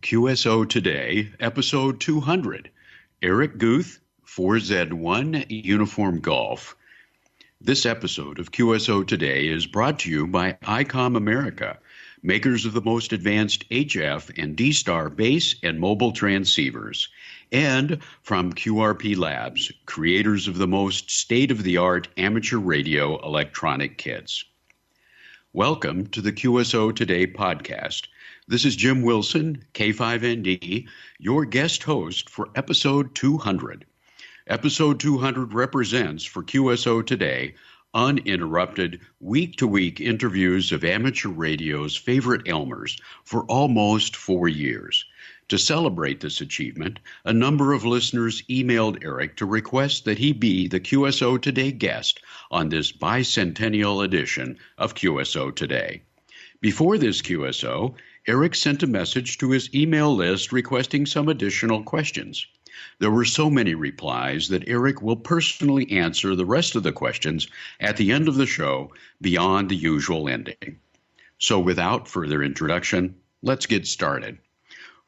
QSO Today, Episode 200, Eric Guth, 4Z1 Uniform Golf. This episode of QSO Today is brought to you by ICOM America, makers of the most advanced HF and D-Star base and mobile transceivers, and from QRP Labs, creators of the most state-of-the-art amateur radio electronic kits. Welcome to the QSO Today podcast. This is Jim Wilson, K5ND, your guest host for episode 200. Episode 200 represents for QSO Today uninterrupted week-to-week interviews of amateur radio's favorite Elmers for almost 4 years. To celebrate this achievement, a number of listeners emailed Eric to request that he be the QSO Today guest on this bicentennial edition of QSO Today. Before this QSO, Eric sent a message to his email list requesting some additional questions. There were so many replies that Eric will personally answer the rest of the questions at the end of the show beyond the usual ending. So without further introduction, let's get started.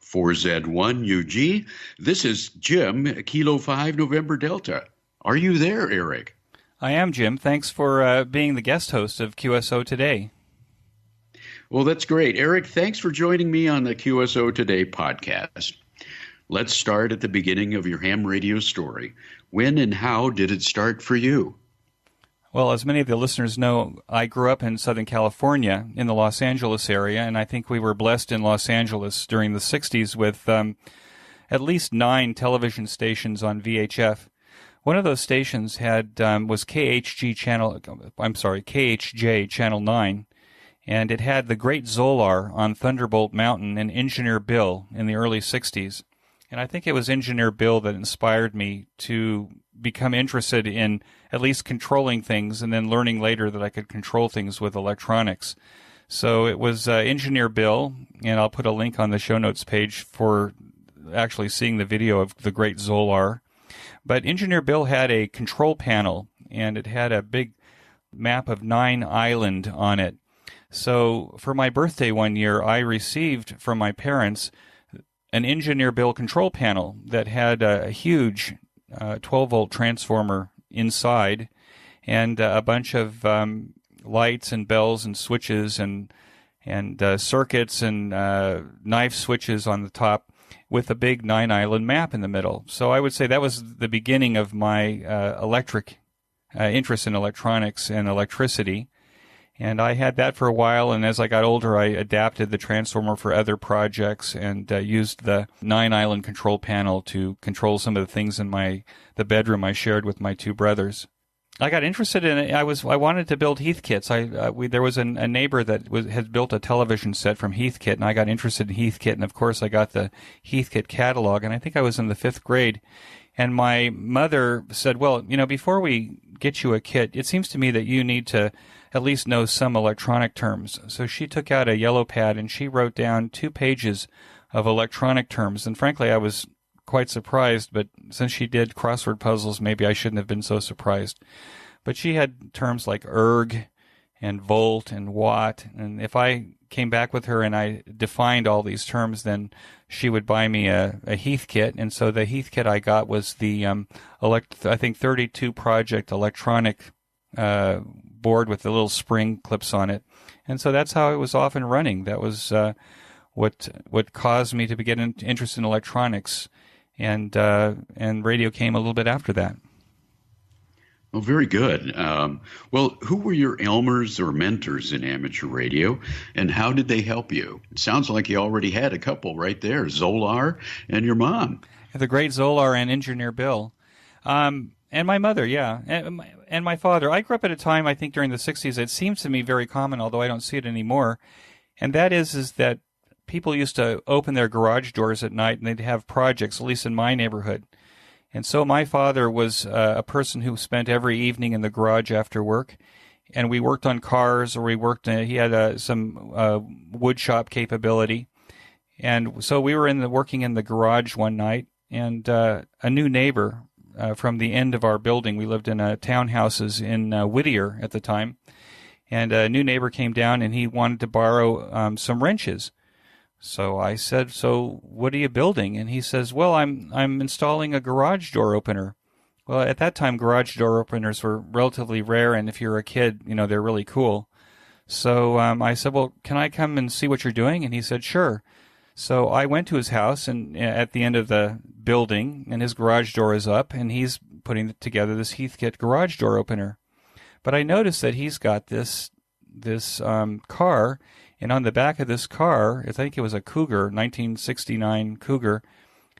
4Z1UG, this is Jim, Kilo 5 November Delta. Are you there, Eric? I am, Jim. Thanks for being the guest host of QSO Today. Well, that's great. Eric, thanks for joining me on the QSO Today podcast. Let's start at the beginning of your ham radio story. When and how did it start for you? Well, as many of the listeners know, I grew up in Southern California in the Los Angeles area, and I think we were blessed in Los Angeles during the 60s with at least 9 television stations on VHF. One of those stations was KHJ Channel 9. And it had the Great Zolar on Thunderbolt Mountain and Engineer Bill in the early 60s. And I think it was Engineer Bill that inspired me to become interested in at least controlling things and then learning later that I could control things with electronics. So it was Engineer Bill, and I'll put a link on the show notes page for actually seeing the video of the Great Zolar. But Engineer Bill had a control panel, and it had a big map of 9 Island on it. So for my birthday one year, I received from my parents an Engineer Bill control panel that had a huge 12-volt transformer inside and a bunch of lights and bells and switches and circuits and knife switches on the top with a big 9-island map in the middle. So I would say that was the beginning of my electric interest in electronics and electricity. And I had that for a while, and as I got older, I adapted the transformer for other projects and used the 9-island control panel to control some of the things in the bedroom I shared with my 2 brothers. I got interested in it. I wanted to build Heathkits. There was a neighbor that had built a television set from Heathkit, and I got interested in Heathkit. And of course, I got the Heathkit catalog, and I think I was in the 5th grade. And my mother said, "Well, before we get you a kit, it seems to me that you need to at least know some electronic terms." So she took out a yellow pad and she wrote down 2 pages of electronic terms. And frankly, I was quite surprised, but since she did crossword puzzles, maybe I shouldn't have been so surprised. But she had terms like erg and volt and watt. And if I came back with her and I defined all these terms, then she would buy me a Heathkit. And so the Heathkit I got was the, I think 32 project electronic board with the little spring clips on it. And so that's how it was off and running. That was what caused me to get interested in electronics. And radio came a little bit after that. Well, very good. Well, who were your Elmers or mentors in amateur radio, and how did they help you? It sounds like you already had a couple right there, Zolar and your mom. The Great Zolar and Engineer Bill. And my mother, yeah, and my father. I grew up at a time, I think, during the 60s, it seems to me very common, although I don't see it anymore, and that is that people used to open their garage doors at night, and they'd have projects, at least in my neighborhood. And so my father was a person who spent every evening in the garage after work, and we worked on cars, or he had some wood shop capability. And so we were working in the garage one night, and a new neighbor from the end of our building, we lived in townhouses in Whittier at the time, and a new neighbor came down and he wanted to borrow some wrenches So I said, "So what are you building?" And he says, "Well, I'm installing a garage door opener." Well, at that time, garage door openers were relatively rare, and if you're a kid, they're really cool. So I said, "Well, can I come and see what you're doing?" And he said, "Sure." So I went to his house, and at the end of the building, and his garage door is up, and he's putting together this Heathkit garage door opener. But I noticed that he's got this car, and on the back of this car, I think it was a Cougar, 1969 Cougar,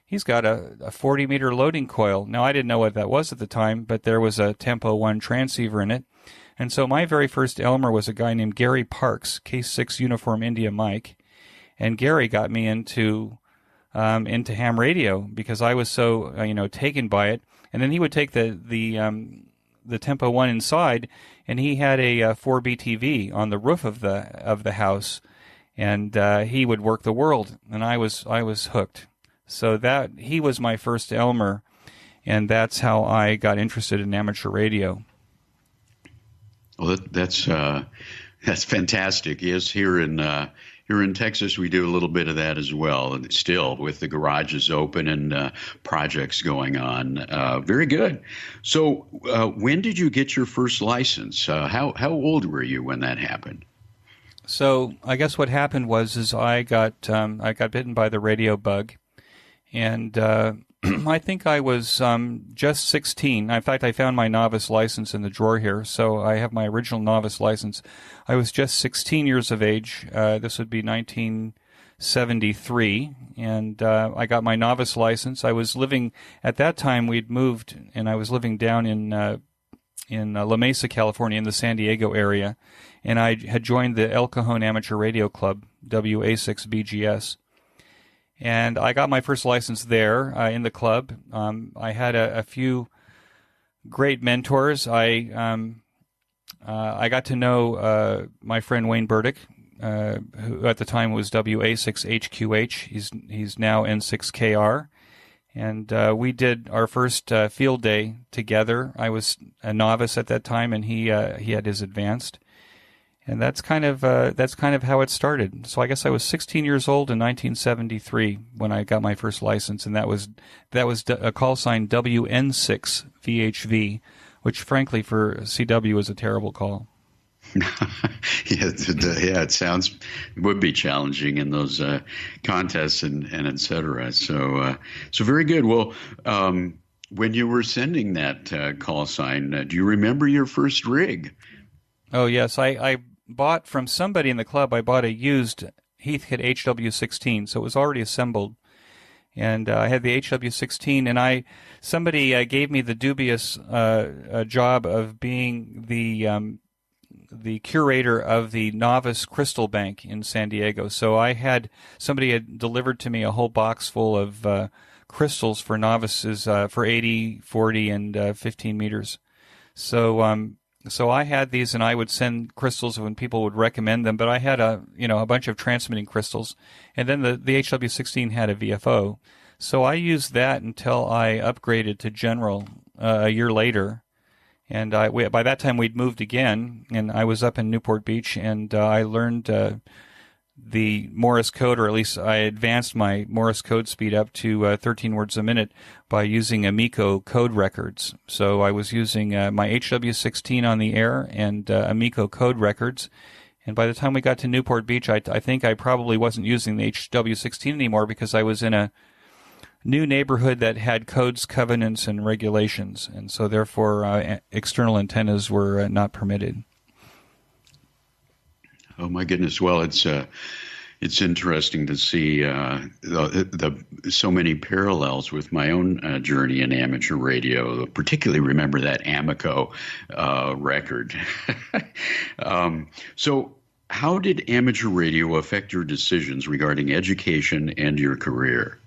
he's got a 40-meter loading coil. Now, I didn't know what that was at the time, but there was a Tempo 1 transceiver in it. And so my very first Elmer was a guy named Gary Parks, Case 6 Uniform India Mike. And Gary got me into ham radio because I was so taken by it. And then he would take the Tempo 1 inside, and he had a 4B TV on the roof of the house, and he would work the world, and I was hooked. So that he was my first Elmer, and that's how I got interested in amateur radio. Well, that's fantastic. Yes, here in Texas, we do a little bit of that as well, and still with the garages open and projects going on. Very good. So when did you get your first license? How old were you when that happened? So I guess what happened was I got bitten by the radio bug, and I think I was just 16. In fact, I found my novice license in the drawer here, so I have my original novice license. I was just 16 years of age. This would be 1973, and I got my novice license. I was living, at that time we'd moved, and I was living down in La Mesa, California, in the San Diego area, and I had joined the El Cajon Amateur Radio Club, WA6BGS. And I got my first license there in the club. I had a few great mentors. I got to know my friend Wayne Burdick, who at the time was WA6HQH. He's now N6KR. And we did our first field day together. I was a novice at that time, and he had his advanced. And that's kind of how it started. So I guess I was 16 years old in 1973 when I got my first license, and that was a call sign WN6VHV, which frankly for CW is a terrible call. It would be challenging in those contests and et cetera. So very good. Well, when you were sending that call sign, do you remember your first rig? Oh yes, I bought from somebody in the club. I bought a used Heathkit HW16, so it was already assembled, and I had the HW16. And somebody gave me the dubious job of being the curator of the novice crystal bank in San Diego. So somebody had delivered to me a whole box full of crystals for novices for 80, 40, and 15 meters. So I had these, and I would send crystals when people would recommend them. But I had a bunch of transmitting crystals, and then the HW16 had a VFO. So I used that until I upgraded to general a year later. And by that time we'd moved again, and I was up in Newport Beach, and I learned the Morse code, or at least I advanced my Morse code speed up to 13 words a minute by using Amico code records. So I was using my HW16 on the air and Amico code records. And by the time we got to Newport Beach, I think I probably wasn't using the HW16 anymore because I was in a new neighborhood that had codes, covenants, and regulations. And so therefore external antennas were not permitted. Oh my goodness! Well, it's interesting to see the so many parallels with my own journey in amateur radio. Particularly, remember that Amico record. So, how did amateur radio affect your decisions regarding education and your career?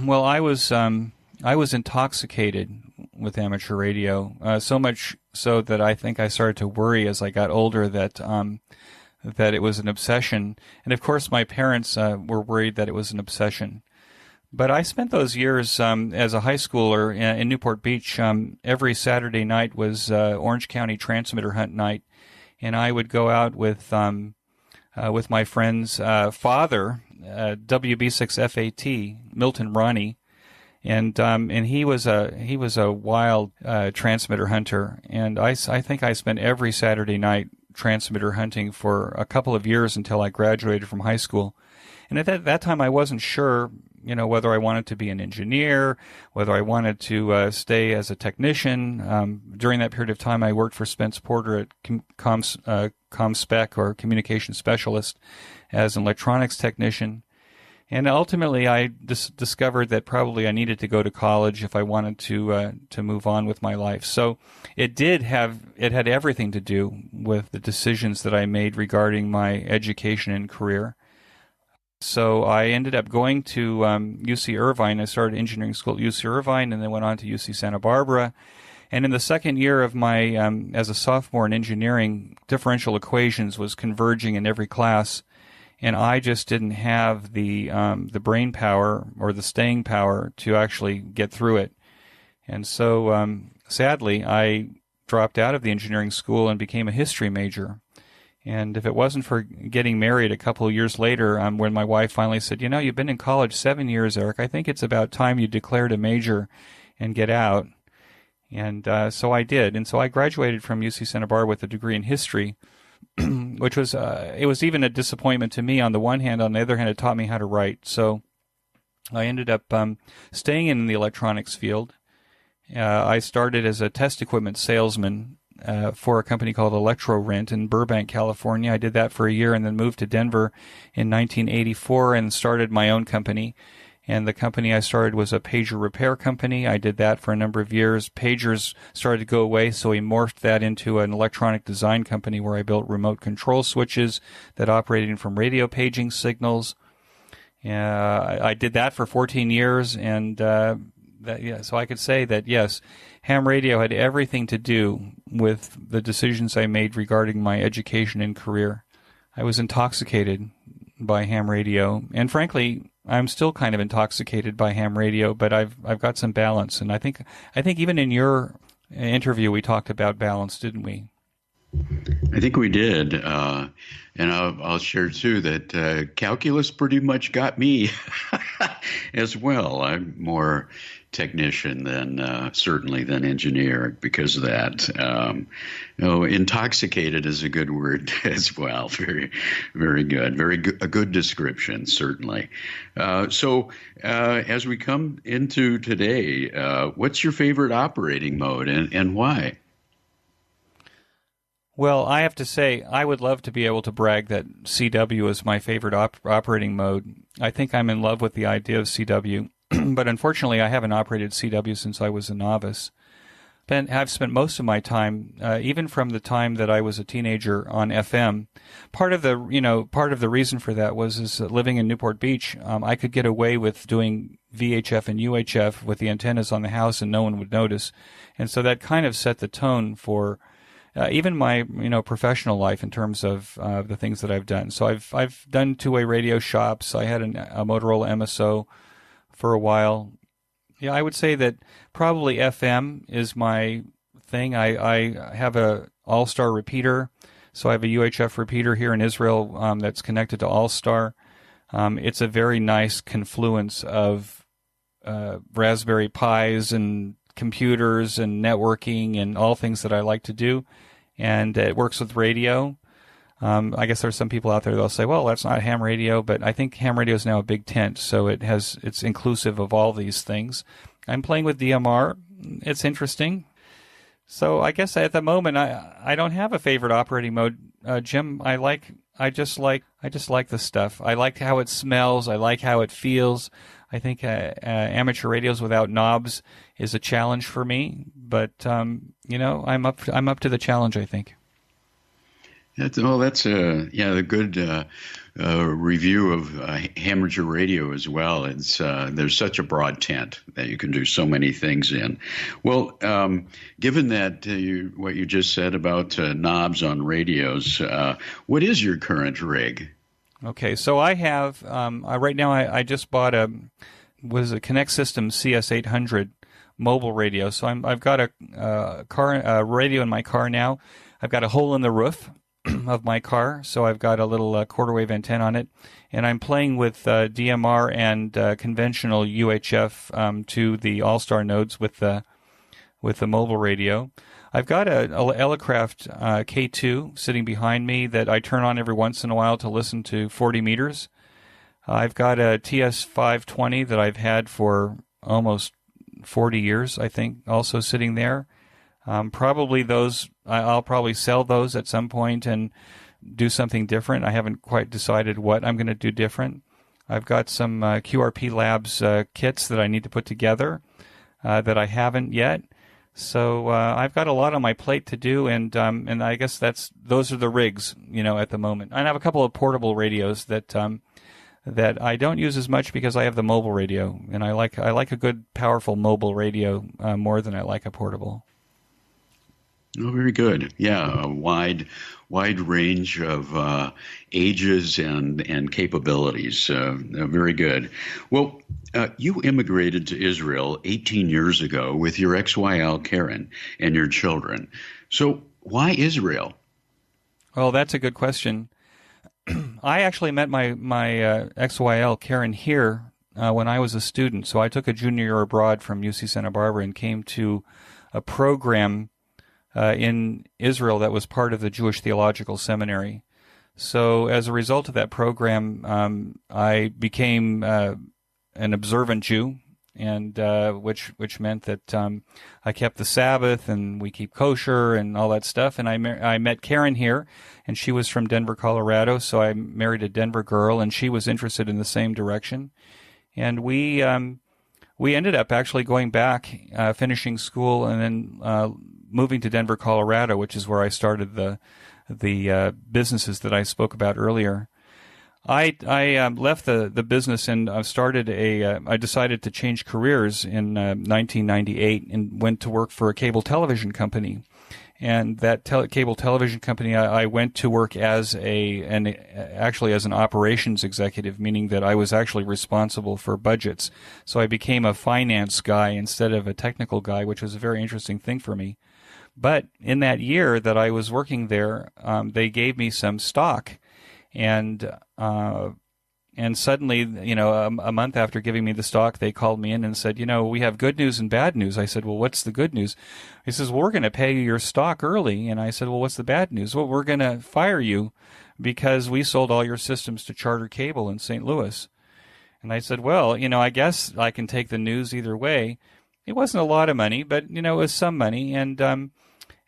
Well, I was intoxicated with amateur radio, so much so that I think I started to worry as I got older that it was an obsession. And of course, my parents were worried that it was an obsession. But I spent those years as a high schooler in Newport Beach. Every Saturday night was Orange County Transmitter Hunt night, and I would go out with with my friend's father, WB6FAT, Milton Ronnie. And he was a wild transmitter hunter, and I think I spent every Saturday night transmitter hunting for a couple of years until I graduated from high school. And at that time, I wasn't sure, whether I wanted to be an engineer, whether I wanted to stay as a technician. During that period of time, I worked for Spence Porter at ComSpec, or Communication Specialist, as an electronics technician. And ultimately, I discovered that probably I needed to go to college if I wanted to move on with my life. So it had everything to do with the decisions that I made regarding my education and career. So I ended up going to UC Irvine. I started engineering school at UC Irvine, and then went on to UC Santa Barbara. And in the second year of my as a sophomore in engineering, differential equations was converging in every class. And I just didn't have the brain power or the staying power to actually get through it. And so, sadly, I dropped out of the engineering school and became a history major. And if it wasn't for getting married a couple of years later, when my wife finally said, you've been in college 7 years, Eric, I think it's about time you declared a major and get out. And so I did. And so I graduated from UC Santa Barbara with a degree in history, which was it was even a disappointment to me on the one hand. On the other hand, it taught me how to write. So I ended up staying in the electronics field. I started as a test equipment salesman for a company called ElectroRent in Burbank, California. I did that for a year and then moved to Denver in 1984 and started my own company. And the company I started was a pager repair company. I did that for a number of years. Pagers started to go away, so we morphed that into an electronic design company where I built remote control switches that operated from radio paging signals. I did that for 14 years, and so I could say that, yes, ham radio had everything to do with the decisions I made regarding my education and career. I was intoxicated by ham radio, and frankly, I'm still kind of intoxicated by ham radio, but I've got some balance, and I think even in your interview we talked about balance, didn't we? I think we did, and I'll share too that calculus pretty much got me as well. I'm more technician than certainly than engineer because of that. Intoxicated is a good word as well. Very, very good. Very good. A good description, certainly. So as we come into today, what's your favorite operating mode and why? Well, I have to say, I would love to be able to brag that CW is my favorite operating mode. I think I'm in love with the idea of CW, but unfortunately I haven't operated CW since I was a novice. I've spent most of my time, even from the time that I was a teenager, on FM. Part of the reason for that was living in Newport Beach, I could get away with doing VHF and UHF with the antennas on the house and no one would notice. And so that kind of set the tone for even my professional life in terms of the things that I've done. So I've done two-way radio shops. I had a Motorola MSO for a while. Yeah, I would say that probably FM is my thing. I have a All-Star repeater, so I have a UHF repeater here in Israel that's connected to All-Star. It's a very nice confluence of Raspberry Pis and computers and networking and all things that I like to do, and it works with radio. I guess there's some people out there that'll say, well, that's not ham radio, but I think ham radio is now a big tent, so it's inclusive of all these things. I'm playing with DMR. It's interesting. So I guess at the moment I don't have a favorite operating mode, Jim. I just like the stuff. I like how it smells. I like how it feels. I think amateur radios without knobs is a challenge for me, but I'm up to the challenge, I think. That's a good review of amateur radio as well. It's there's such a broad tent that you can do so many things in. Well, given that what you just said about knobs on radios, what is your current rig? Okay, so I have right now. I just bought a Connect System CS800 mobile radio. So I've got a radio in my car now. I've got a hole in the roof. of my car, so I've got a little quarter wave antenna on it, and I'm playing with DMR and conventional UHF to the All-Star nodes with the mobile radio. I've got a Elecraft K2 sitting behind me that I turn on every once in a while to listen to 40 meters. I've got a TS520 that I've had for almost 40 years, I think, also sitting there. Probably those, I'll probably sell those at some point and do something different. I haven't quite decided what I'm going to do different. I've got some QRP Labs kits that I need to put together that I haven't yet. So I've got a lot on my plate to do, and I guess those are the rigs, at the moment. I have a couple of portable radios that I don't use as much because I have the mobile radio, and I like a good, powerful mobile radio more than I like a portable. Oh, very good. Yeah, a wide range of ages and capabilities. Very good. Well, you immigrated to Israel 18 years ago with your XYL Karen and your children. So why Israel? Well, that's a good question. I actually met my XYL Karen here when I was a student. So I took a junior year abroad from UC Santa Barbara and came to a program in Israel that was part of the Jewish Theological Seminary. So as a result of that program, I became an observant Jew, and which meant that I kept the Sabbath and we keep kosher and all that stuff. And I met Karen here, and she was from Denver, Colorado. So I married a Denver girl, and she was interested in the same direction. And we ended up actually going back, finishing school, and then moving to Denver, Colorado, which is where I started the businesses that I spoke about earlier. I left the business and I decided to change careers in 1998 and went to work for a cable television company. And that cable television company, I went to work as actually as an operations executive, meaning that I was actually responsible for budgets. So I became a finance guy instead of a technical guy, which was a very interesting thing for me. But in that year that I was working there, they gave me some stock, and suddenly, a month after giving me the stock, they called me in and said, we have good news and bad news. I said, well, what's the good news? He says, well, we're going to pay you your stock early. And I said, well, what's the bad news? Well, we're going to fire you because we sold all your systems to Charter Cable in St. Louis. And I said, well, I guess I can take the news either way. It wasn't a lot of money, but, it was some money.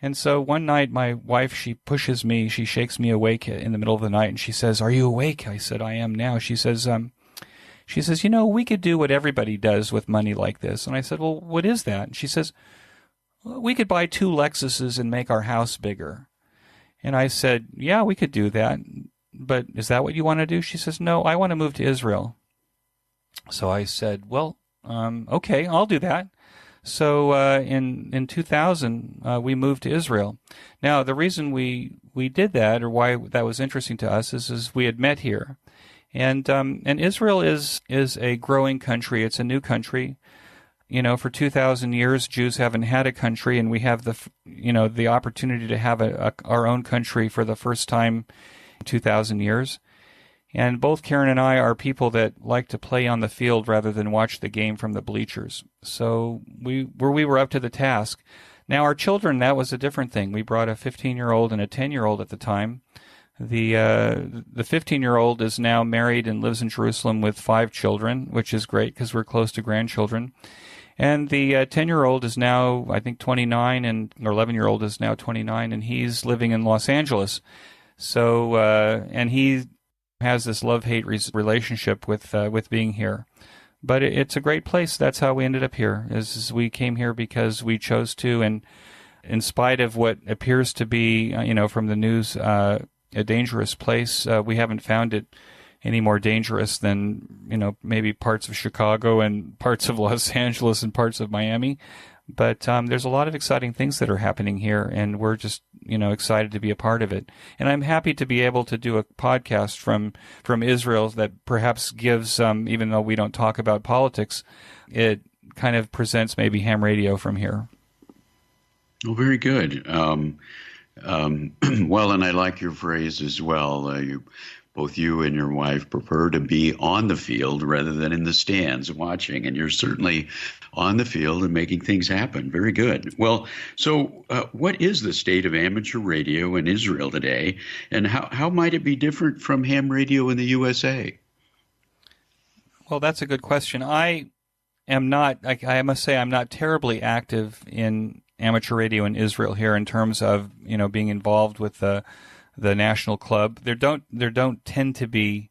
And so one night my wife, she pushes me, she shakes me awake in the middle of the night, and she says, are you awake? I said, I am now. She says, we could do what everybody does with money like this. And I said, well, what is that? And she says, well, we could buy 2 Lexuses and make our house bigger. And I said, yeah, we could do that. But is that what you want to do? She says, no, I want to move to Israel. So I said, well, okay, I'll do that. So in 2000, we moved to Israel. Now, the reason we did that, or why that was interesting to us, is we had met here. And Israel is a growing country. It's a new country. For 2,000 years, Jews haven't had a country, and we have the opportunity to have our own country for the first time in 2,000 years. And both Karen and I are people that like to play on the field rather than watch the game from the bleachers. So we were up to the task. Now, our children, that was a different thing. We brought a 15-year-old and a 10-year-old at the time. The 15-year-old is now married and lives in Jerusalem with 5 children, which is great because we're close to grandchildren. And the 10-year-old is now, I think, 29, or 11-year-old is now 29, and he's living in Los Angeles. So, and he has this love-hate relationship with being here. But it's a great place. That's how we ended up here, is we came here because we chose to, and in spite of what appears to be, from the news, a dangerous place, we haven't found it any more dangerous than, maybe parts of Chicago and parts of Los Angeles and parts of Miami. But there's a lot of exciting things that are happening here, and we're just, excited to be a part of it. And I'm happy to be able to do a podcast from Israel that perhaps gives, even though we don't talk about politics, it kind of presents maybe ham radio from here. Oh, very good. Well, and I like your phrase as well. Both you and your wife prefer to be on the field rather than in the stands watching, and you're certainly on the field and making things happen. Very good. Well, so what is the state of amateur radio in Israel today, and how might it be different from ham radio in the USA? Well, that's a good question. I must say, I'm not terribly active in amateur radio in Israel here in terms of, being involved with the national club. There doesn't tend to be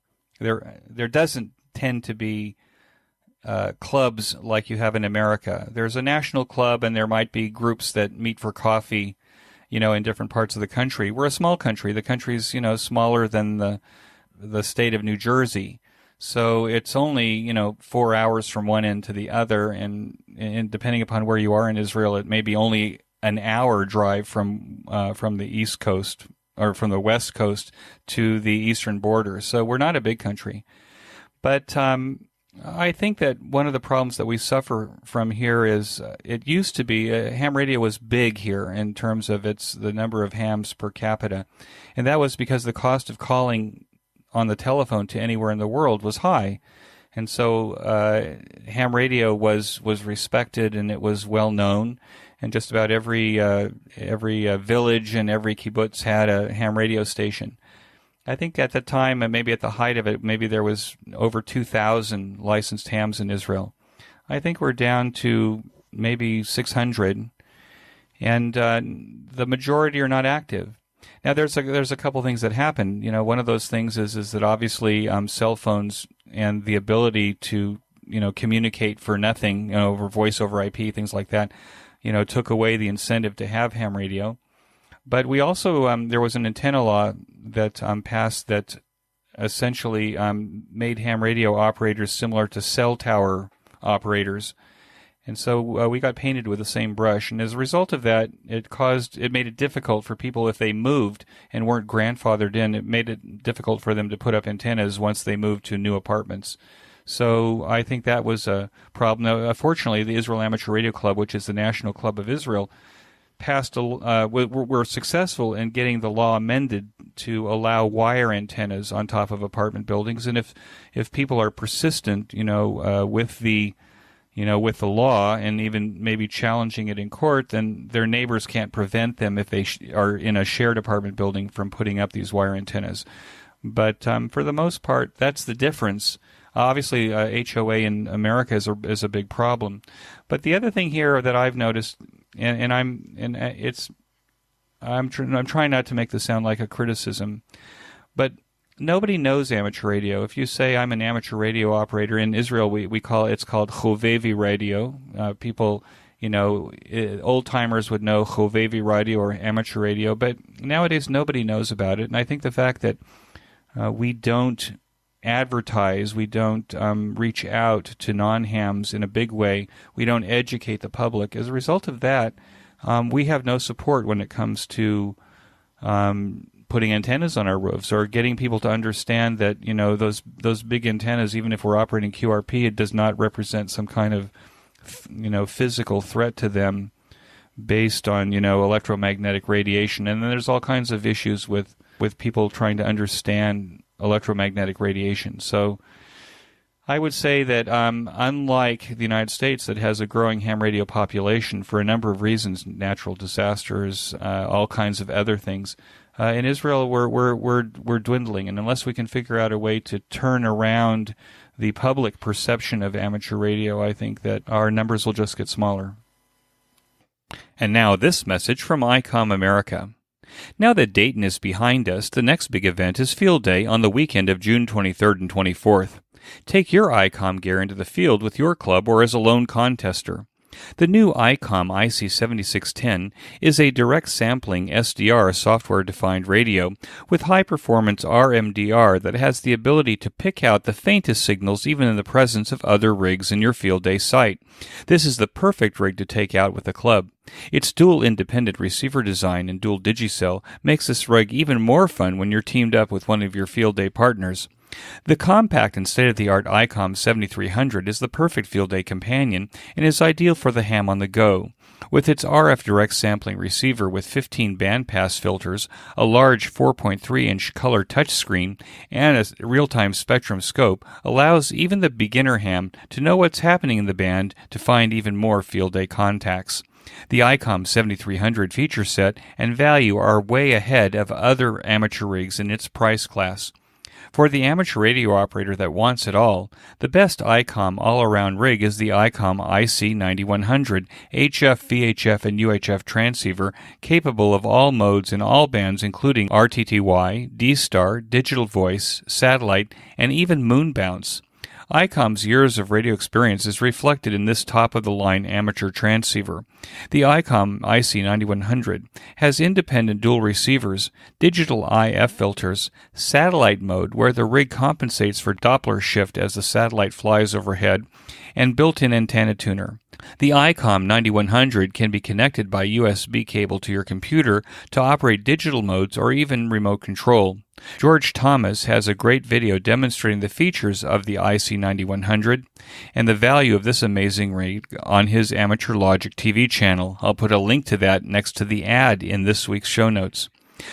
clubs like you have in America. There's a national club, and there might be groups that meet for coffee, in different parts of the country. We're a small country. The country's, smaller than the state of New Jersey. So it's only, 4 hours from one end to the other, and depending upon where you are in Israel, it may be only an hour drive from the East Coast or from the West Coast to the eastern border. So we're not a big country. But I think that one of the problems that we suffer from here is it used to be ham radio was big here in terms of the number of hams per capita, and that was because the cost of calling on the telephone to anywhere in the world was high, and so ham radio was respected, and it was well known, and just about every village and every kibbutz had a ham radio station. I think at the time, and maybe at the height of it, maybe there was over 2,000 licensed hams in Israel. I think we're down to maybe 600, and the majority are not active. Now, there's a couple things that happen. One of those things is that obviously cell phones and the ability to communicate for nothing, over voice over IP, things like that, took away the incentive to have ham radio. But we also there was an antenna law that passed that essentially made ham radio operators similar to cell tower operators. And so we got painted with the same brush, and as a result of that, it made it difficult for people if they moved and weren't grandfathered in. It made it difficult for them to put up antennas once they moved to new apartments. So I think that was a problem. Now, fortunately, the Israel Amateur Radio Club, which is the National Club of Israel, were successful in getting the law amended to allow wire antennas on top of apartment buildings. And if people are persistent, with the law and even maybe challenging it in court, then their neighbors can't prevent them if they are in a shared apartment building from putting up these wire antennas. But for the most part, that's the difference. Obviously, HOA in America is a big problem. But the other thing here that I've noticed, I'm trying not to make this sound like a criticism, but nobody knows amateur radio. If you say I'm an amateur radio operator in Israel, it's called chovevi radio. People, old timers would know chovevi radio or amateur radio, but nowadays nobody knows about it. And I think the fact that we don't advertise, we don't reach out to non-hams in a big way, we don't educate the public. As a result of that, we have no support when it comes to putting antennas on our roofs or getting people to understand that those big antennas, even if we're operating QRP, it does not represent some kind of physical threat to them based on electromagnetic radiation. And then there's all kinds of issues with people trying to understand electromagnetic radiation. So I would say that unlike the United States, that has a growing ham radio population for a number of reasons, natural disasters, all kinds of other things, in Israel we're dwindling, and unless we can figure out a way to turn around the public perception of amateur radio, I think that our numbers will just get smaller. And now this message from ICOM America. Now that Dayton is behind us, the next big event is Field Day on the weekend of June 23rd and 24th. Take your ICOM gear into the field with your club or as a lone contester. The new ICOM IC7610 is a direct sampling SDR software-defined radio with high-performance RMDR that has the ability to pick out the faintest signals even in the presence of other rigs in your field day site. This is the perfect rig to take out with a club. Its dual independent receiver design and dual digicell makes this rig even more fun when you're teamed up with one of your field day partners. The compact and state-of-the-art ICOM 7300 is the perfect field day companion and is ideal for the ham on the go. With its RF direct sampling receiver with 15 bandpass filters, a large 4.3-inch color touchscreen, and a real-time spectrum scope, allows even the beginner ham to know what's happening in the band to find even more field day contacts. The ICOM 7300 feature set and value are way ahead of other amateur rigs in its price class. For the amateur radio operator that wants it all, the best ICOM all-around rig is the ICOM IC9100 HF, VHF, and UHF transceiver capable of all modes in all bands including RTTY, D-Star, digital voice, satellite, and even moon bounce. ICOM's years of radio experience is reflected in this top-of-the-line amateur transceiver. The ICOM IC9100 has independent dual receivers, digital IF filters, satellite mode where the rig compensates for Doppler shift as the satellite flies overhead, and built-in antenna tuner. The ICOM 9100 can be connected by USB cable to your computer to operate digital modes or even remote control. George Thomas has a great video demonstrating the features of the IC9100 and the value of this amazing rig on his Amateur Logic TV channel. I'll put a link to that next to the ad in this week's show notes.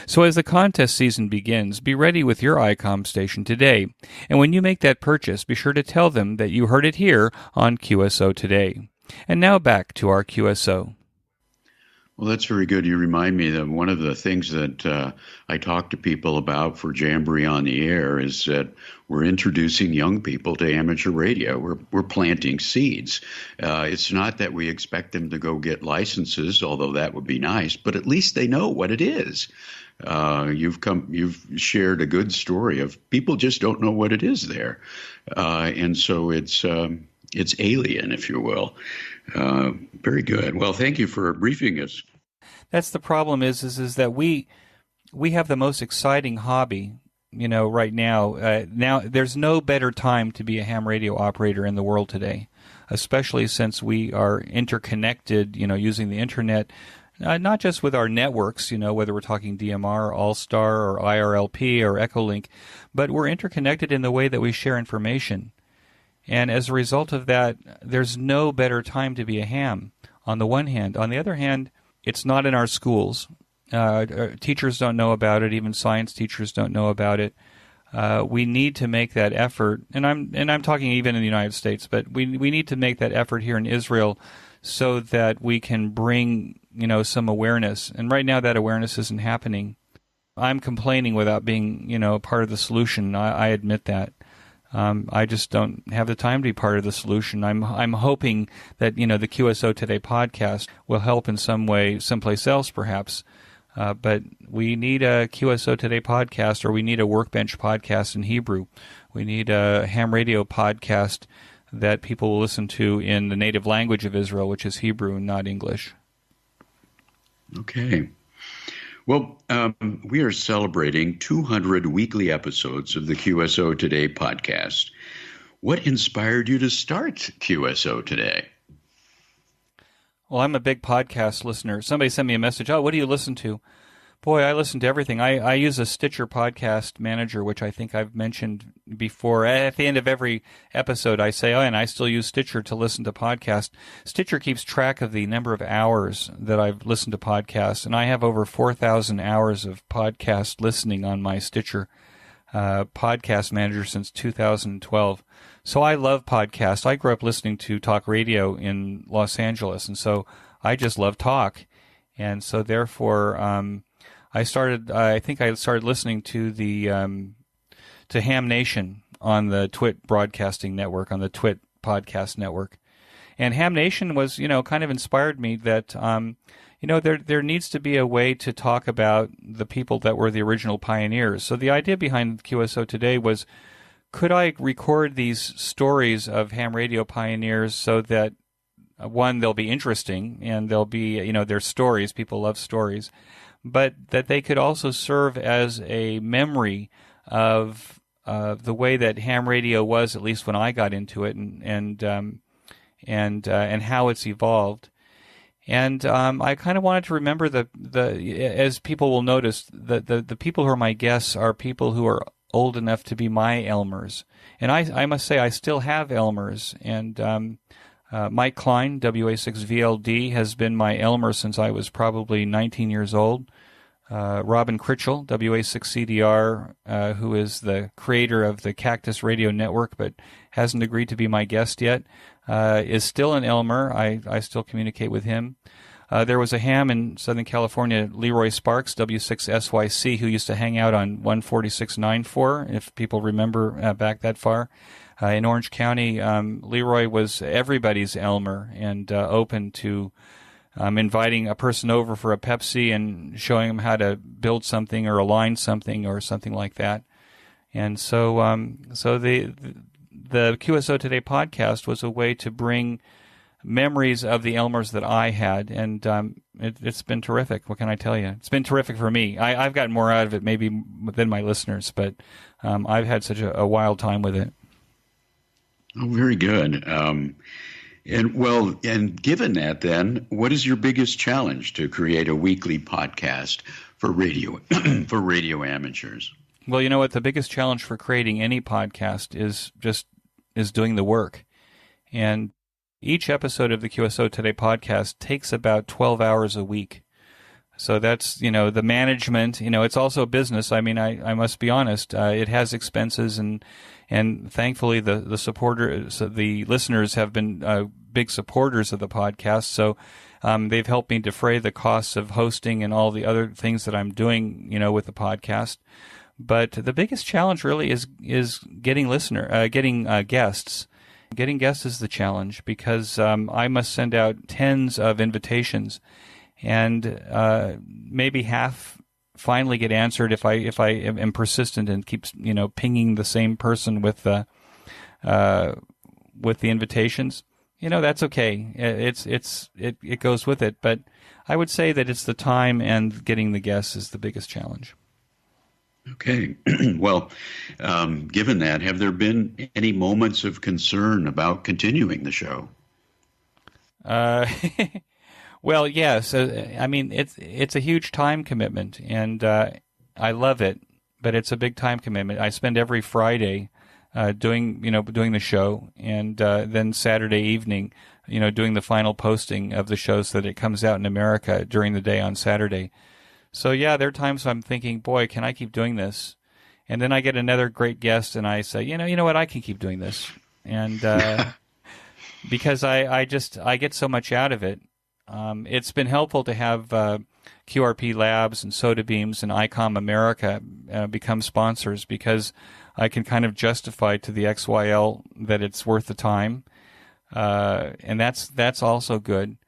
So as the contest season begins, be ready with your ICOM station today. And when you make that purchase, be sure to tell them that you heard it here on QSO Today. And now back to our QSO. Well, that's very good. You remind me that one of the things that I talk to people about for Jamboree on the Air is that we're introducing young people to amateur radio. We're planting seeds. It's not that we expect them to go get licenses, although that would be nice, but at least they know what it is. You've shared a good story of people just don't know what it is there, and so it's alien, if you will. Very good. Well, thank you for briefing us. That's the problem is that we have the most exciting hobby, right now. Now there's no better time to be a ham radio operator in the world today, especially since we are interconnected, using the internet, not just with our networks, whether we're talking DMR, All-Star, or IRLP, or Echolink, but we're interconnected in the way that we share information. And as a result of that, there's no better time to be a ham, on the one hand. On the other hand, it's not in our schools. Teachers don't know about it. Even science teachers don't know about it. We need to make that effort, and I'm talking even in the United States, but we need to make that effort here in Israel so that we can bring some awareness. And right now, that awareness isn't happening. I'm complaining without being part of the solution. I admit that. I just don't have the time to be part of the solution. I'm hoping that the QSO Today podcast will help in some way, someplace else perhaps. But we need a QSO Today podcast, or we need a Workbench podcast in Hebrew. We need a ham radio podcast that people will listen to in the native language of Israel, which is Hebrew and not English. Okay. Well, we are celebrating 200 weekly episodes of the QSO Today podcast. What inspired you to start QSO Today? Well, I'm a big podcast listener. Somebody sent me a message, what do you listen to? Boy, I listen to everything. I use a Stitcher podcast manager, which I think I've mentioned before. At the end of every episode, I say, and I still use Stitcher to listen to podcasts. Stitcher keeps track of the number of hours that I've listened to podcasts, and I have over 4,000 hours of podcast listening on my Stitcher podcast manager since 2012. So I love podcasts. I grew up listening to talk radio in Los Angeles, and so I just love talk. And so therefore, I started listening to the to Ham Nation on the Twit Broadcasting Network, on the Twit Podcast Network, and Ham Nation was kind of inspired me that there needs to be a way to talk about the people that were the original pioneers. So the idea behind QSO Today was, could I record these stories of ham radio pioneers so that one, they'll be interesting and they'll be they're stories. People love stories. But that they could also serve as a memory of the way that ham radio was, at least when I got into it, and how it's evolved. And I kind of wanted to remember as people will notice, the people who are my guests are people who are old enough to be my Elmers. And I must say I still have Elmers, and Mike Klein, WA6VLD, has been my Elmer since I was probably 19 years old. Robin Critchell, WA6CDR, who is the creator of the Cactus Radio Network but hasn't agreed to be my guest yet, is still an Elmer. I still communicate with him. There was a ham in Southern California, Leroy Sparks, W6SYC, who used to hang out on 14694, if people remember back that far. In Orange County, Leroy was everybody's Elmer and open to inviting a person over for a Pepsi and showing them how to build something or align something or something like that. And so the QSO Today podcast was a way to bring memories of the Elmers that I had, and it's been terrific. What can I tell you? It's been terrific for me. I've gotten more out of it maybe than my listeners, but I've had such a wild time with it. Oh, very good. And given that, then, what is your biggest challenge to create a weekly podcast for radio for radio amateurs? Well, you know what? The biggest challenge for creating any podcast is doing the work. And each episode of the QSO Today podcast takes about 12 hours a week. So that's, the management, it's also a business. I mean, I must be honest, it has expenses, and thankfully the listeners have been big supporters of the podcast. So they've helped me defray the costs of hosting and all the other things that I'm doing, with the podcast. But the biggest challenge really is getting guests. Getting guests is the challenge, because I must send out tens of invitations, and maybe half finally get answered if I am persistent and keep pinging the same person with the invitations. That's okay. It goes with it, but I would say that it's the time and getting the guests is the biggest challenge. Okay. Well, given that, have there been any moments of concern about continuing the show? Well, yes. I mean, it's a huge time commitment, and I love it, but it's a big time commitment. I spend every Friday doing the show, and then Saturday evening, doing the final posting of the show so that it comes out in America during the day on Saturday. So yeah, there are times I'm thinking, boy, can I keep doing this? And then I get another great guest, and I say, you know what, I can keep doing this, and because I get so much out of it. It's been helpful to have QRP Labs and Soda Beams and ICOM America become sponsors, because I can kind of justify to the XYL that it's worth the time, and that's also good.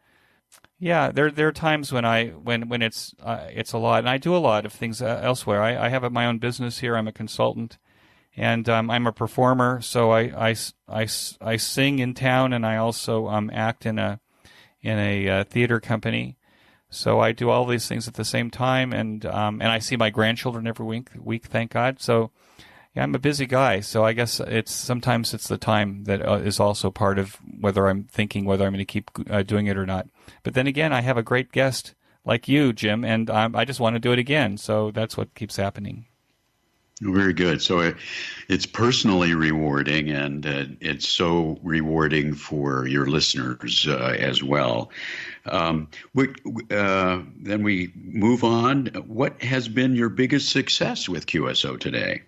Yeah, there are times when it's a lot, and I do a lot of things elsewhere. I have my own business here. I'm a consultant, and I'm a performer. So I sing in town, and I also act in a theater company. So I do all these things at the same time, and I see my grandchildren every week. Thank God. So yeah, I'm a busy guy. So I guess sometimes it's the time that is also part of whether I'm going to keep doing it or not. But then again, I have a great guest like you, Jim, and I just want to do it again. So that's what keeps happening. Very good. So it's personally rewarding, and it's so rewarding for your listeners as well. Then we move on. What has been your biggest success with QSO Today?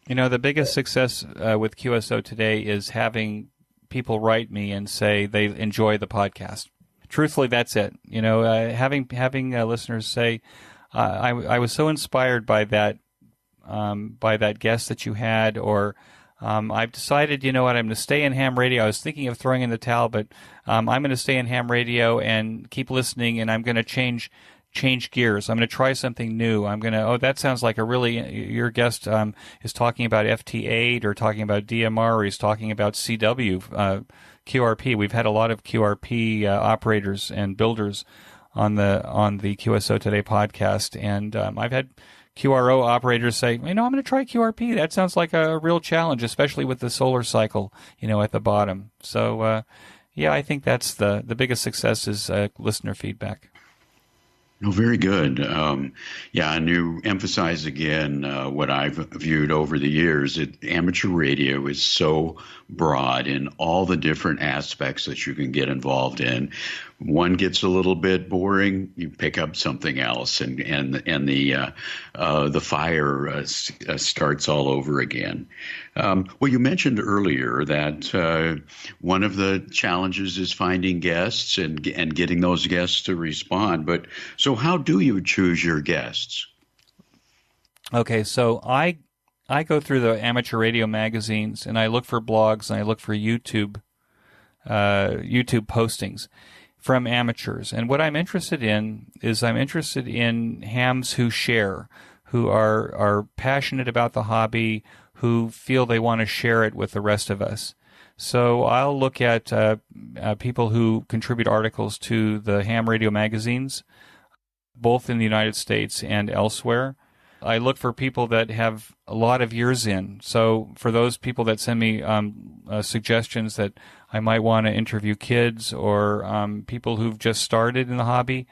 The biggest success with QSO Today is having people write me and say they enjoy the podcast. Truthfully, that's it. Having listeners say, I was so inspired by that guest that you had, or I've decided, I'm going to stay in ham radio. I was thinking of throwing in the towel, but I'm going to stay in ham radio and keep listening, and I'm going to change gears. I'm going to try something new. That sounds like your guest is talking about FT8 or talking about DMR, or he's talking about CW, QRP. We've had a lot of QRP operators and builders on the QSO Today podcast, and I've had QRO operators say, I'm going to try QRP. That sounds like a real challenge, especially with the solar cycle, at the bottom. So, I think that's the biggest success is listener feedback. No, very good. Yeah, and you emphasize again what I've viewed over the years. Amateur radio is so broad in all the different aspects that you can get involved in. One gets a little bit boring, you pick up something else, and the fire starts all over again. Well, you mentioned earlier that one of the challenges is finding guests and getting those guests to respond. But so, how do you choose your guests? Okay, so I go through the amateur radio magazines and I look for blogs and I look for YouTube postings from amateurs. And what I'm interested in is hams who share, who are passionate about the hobby, who feel they want to share it with the rest of us. So I'll look at people who contribute articles to the ham radio magazines, both in the United States and elsewhere. I look for people that have a lot of years in. So for those people that send me suggestions that I might want to interview kids or people who've just started in the hobby,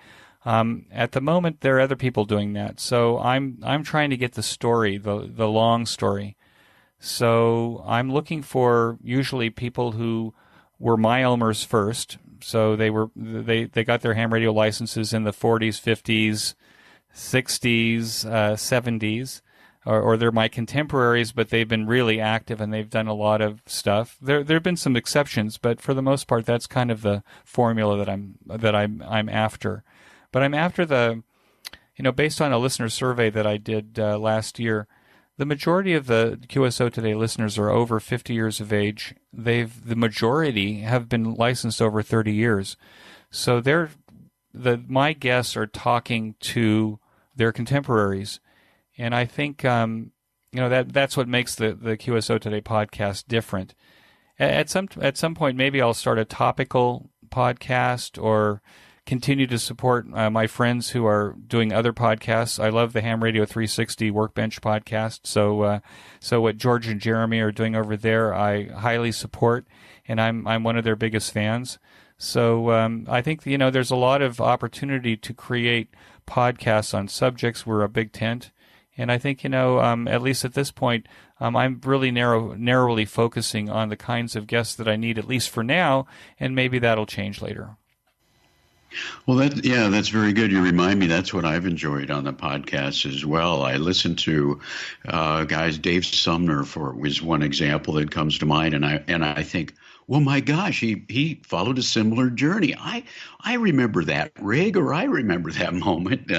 at the moment there are other people doing that. So I'm trying to get the story, the long story. So I'm looking for usually people who were my Elmers first. So they got their ham radio licenses in the 40s, 50s, 60s, 70s, or they're my contemporaries, but they've been really active and they've done a lot of stuff. There have been some exceptions, but for the most part, that's kind of the formula that I'm after. But I'm after based on a listener survey that I did last year, the majority of the QSO Today listeners are over 50 years of age. The majority have been licensed over 30 years. So my guests are talking to their contemporaries. And I think that's what makes the QSO Today podcast different. At some point, maybe I'll start a topical podcast or continue to support my friends who are doing other podcasts. I love the Ham Radio 360 Workbench podcast. So what George and Jeremy are doing over there, I highly support, and I'm one of their biggest fans. So I think there's a lot of opportunity to create podcasts on subjects. We're a big tent. And I think, at least at this point, I'm really narrowly focusing on the kinds of guests that I need, at least for now, and maybe that'll change later. Well, that's very good. You remind me, that's what I've enjoyed on the podcast as well. I listened to guys, Dave Sumner was one example that comes to mind, and I think, well, my gosh, he followed a similar journey. I remember that rig, or I remember that moment.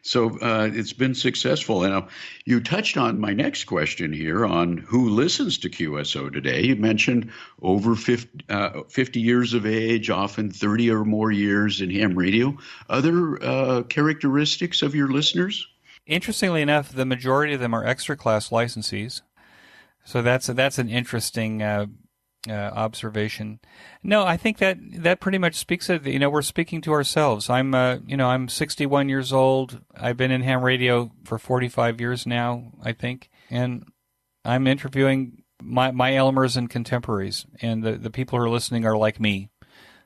So it's been successful. And you touched on my next question here on who listens to QSO Today. You mentioned over 50 years of age, often 30 or more years in ham radio. Other characteristics of your listeners? Interestingly enough, the majority of them are extra class licensees. So that's an interesting observation. No, I think that pretty much speaks of, we're speaking to ourselves. I'm 61 years old. I've been in ham radio for 45 years now, I think. And I'm interviewing my Elmers and contemporaries, and the people who are listening are like me.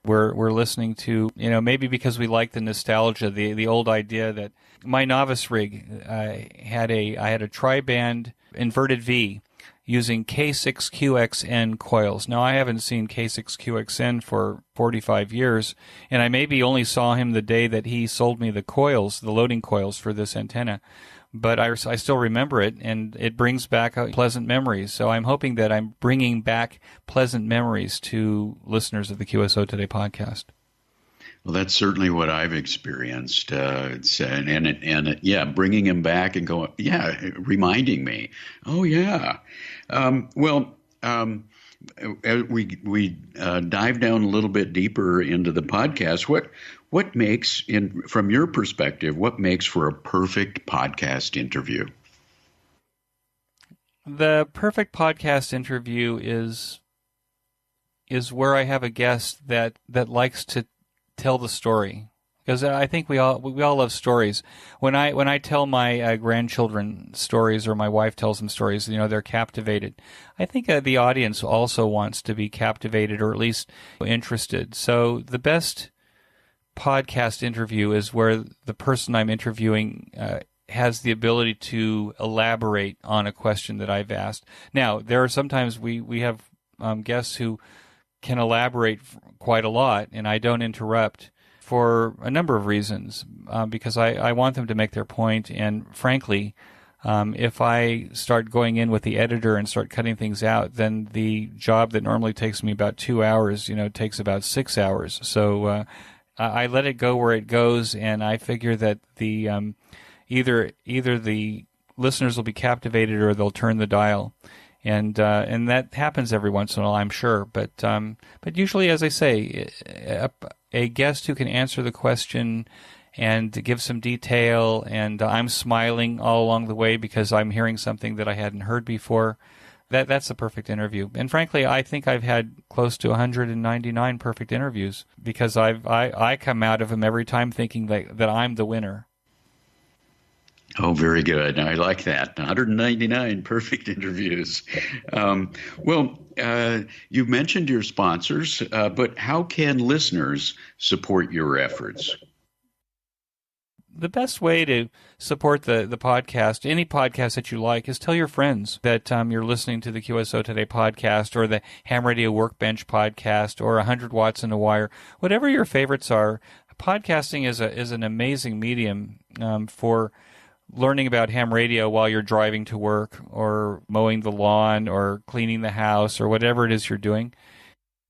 We're listening to, maybe because we like the nostalgia, the old idea that my novice rig, I had a tri-band inverted V using K6QXN coils. Now, I haven't seen K6QXN for 45 years, and I maybe only saw him the day that he sold me the coils, the loading coils for this antenna. But I still remember it, and it brings back pleasant memories. So I'm hoping that I'm bringing back pleasant memories to listeners of the QSO Today podcast. Well, that's certainly what I've experienced. Bringing him back and going, reminding me, we dive down a little bit deeper into the podcast. What makes, from your perspective, what makes for a perfect podcast interview? The perfect podcast interview is where I have a guest that likes to tell the story, because I think we all love stories. When I tell my grandchildren stories, or my wife tells them stories, they're captivated. I think the audience also wants to be captivated, or at least interested. So the best podcast interview is where the person I'm interviewing has the ability to elaborate on a question that I've asked. Now, there are sometimes we have guests who can elaborate quite a lot, and I don't interrupt for a number of reasons, because I want them to make their point, and frankly, if I start going in with the editor and start cutting things out, then the job that normally takes me about 2 hours, takes about 6 hours. So I let it go where it goes, and I figure that the either the listeners will be captivated or they'll turn the dial, and that happens every once in a while, I'm sure. But usually, as I say, a guest who can answer the question and to give some detail, and I'm smiling all along the way because I'm hearing something that I hadn't heard before. That's a perfect interview. And frankly, I think I've had close to 199 perfect interviews because I come out of them every time thinking that I'm the winner. Oh, very good. I like that. 199 perfect interviews. You've mentioned your sponsors, but how can listeners support your efforts? The best way to support the podcast, any podcast that you like, is tell your friends that you're listening to the QSO Today podcast or the Ham Radio Workbench podcast or 100 Watts in a Wire. Whatever your favorites are, podcasting is an amazing medium for learning about ham radio while you're driving to work or mowing the lawn or cleaning the house or whatever it is you're doing,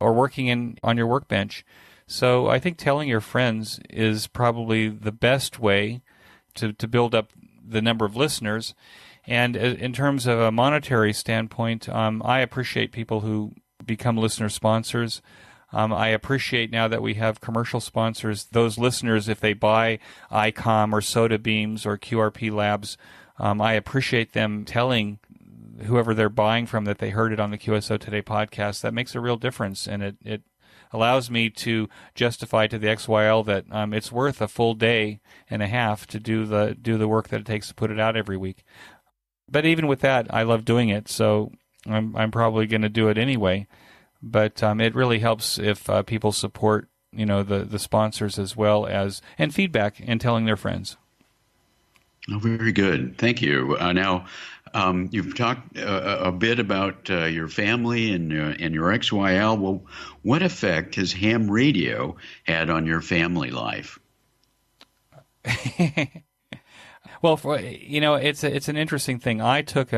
or working on your workbench. So I think telling your friends is probably the best way to build up the number of listeners. And in terms of a monetary standpoint, I appreciate people who become listener sponsors. I appreciate now that we have commercial sponsors, those listeners, if they buy ICOM or Soda Beams or QRP Labs, I appreciate them telling whoever they're buying from that they heard it on the QSO Today podcast. That makes a real difference, and it allows me to justify to the XYL that it's worth a full day and a half to do the work that it takes to put it out every week. But even with that, I love doing it, so I'm probably going to do it anyway. But it really helps if people support, the sponsors as well as, and feedback and telling their friends. Oh, very good. Thank you. Now, you've talked a bit about your family and your XYL. Well, what effect has ham radio had on your family life? Well, it's an interesting thing. I took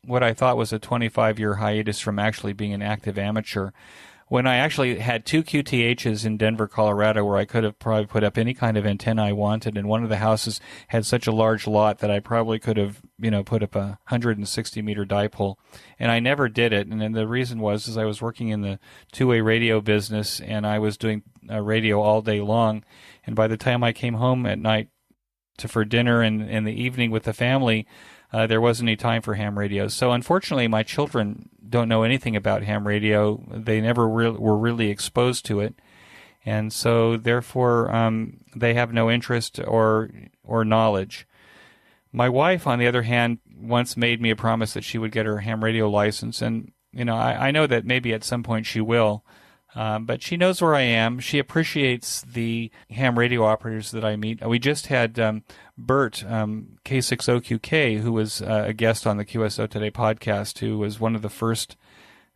what I thought was a 25-year hiatus from actually being an active amateur when I actually had 2 QTHs in Denver, Colorado, where I could have probably put up any kind of antenna I wanted, and one of the houses had such a large lot that I probably could have, put up a 160-meter dipole, and I never did it. And then the reason was I was working in the two-way radio business, and I was doing radio all day long, and by the time I came home at night for dinner and in the evening with the family, there wasn't any time for ham radio. So unfortunately, my children don't know anything about ham radio. They never were really exposed to it. And so therefore, they have no interest or knowledge. My wife, on the other hand, once made me a promise that she would get her ham radio license. And, I know that maybe at some point she will. But she knows where I am. She appreciates the ham radio operators that I meet. We just had Bert, K6OQK, who was a guest on the QSO Today podcast, who was one of the first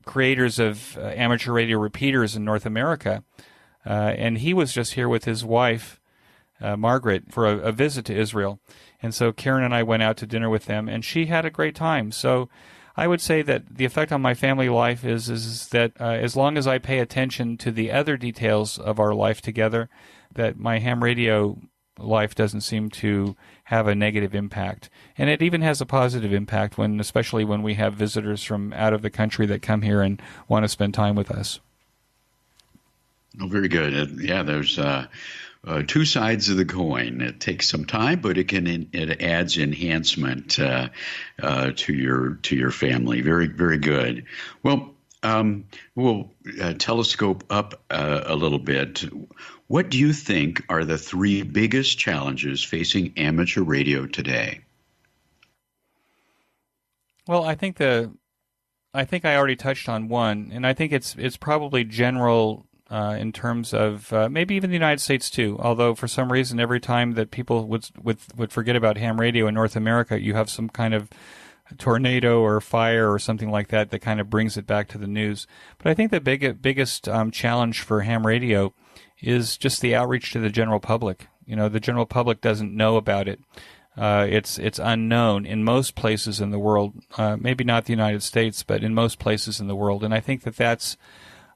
creators of amateur radio repeaters in North America. And he was just here with his wife, Margaret, for a visit to Israel. And so Karen and I went out to dinner with them, and she had a great time. So I would say that the effect on my family life is that as long as I pay attention to the other details of our life together, that my ham radio life doesn't seem to have a negative impact. And it even has a positive impact, especially when we have visitors from out of the country that come here and want to spend time with us. Oh, very good. Yeah, there's two sides of the coin. It takes some time, but it adds enhancement to your family. Very, very good. Well, we'll telescope up a little bit. What do you think are the 3 biggest challenges facing amateur radio today? Well, I think I already touched on one, and I think it's probably general in terms of maybe even the United States too. Although for some reason, every time that people would forget about ham radio in North America, you have some kind of tornado or fire or something like that that kind of brings it back to the news. But I think the biggest challenge for ham radio is just the outreach to the general public. The general public doesn't know about it. It's unknown in most places in the world, maybe not the United States, but in most places in the world. And I think that's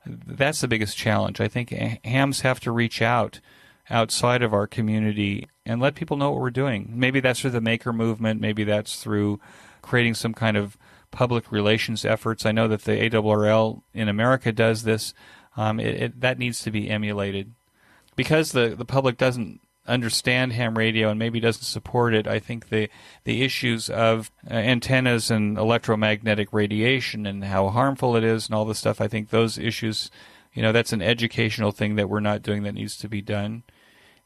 the biggest challenge. I think hams have to reach outside of our community and let people know what we're doing. Maybe that's through the maker movement. Maybe that's through creating some kind of public relations efforts. I know that the ARRL in America does this. That needs to be emulated. Because the public doesn't understand ham radio and maybe doesn't support it, I think the issues of antennas and electromagnetic radiation and how harmful it is and all this stuff, I think those issues, that's an educational thing that we're not doing that needs to be done.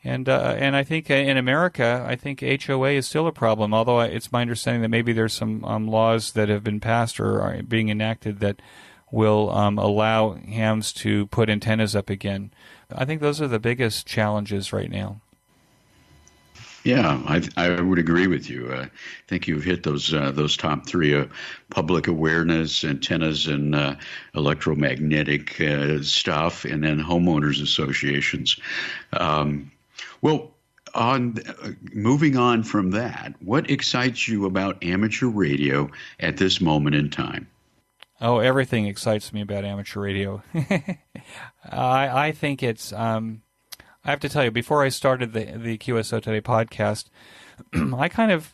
And I think in America, I think HOA is still a problem, although it's my understanding that maybe there's some laws that have been passed or are being enacted that will allow hams to put antennas up again. I think those are the biggest challenges right now. Yeah, I would agree with you. I think you've hit those top three: public awareness, antennas, and electromagnetic stuff, and then homeowners associations. Well, moving on from that, what excites you about amateur radio at this moment in time? Oh, everything excites me about amateur radio. I think it's. I have to tell you, before I started the QSO Today podcast, I kind of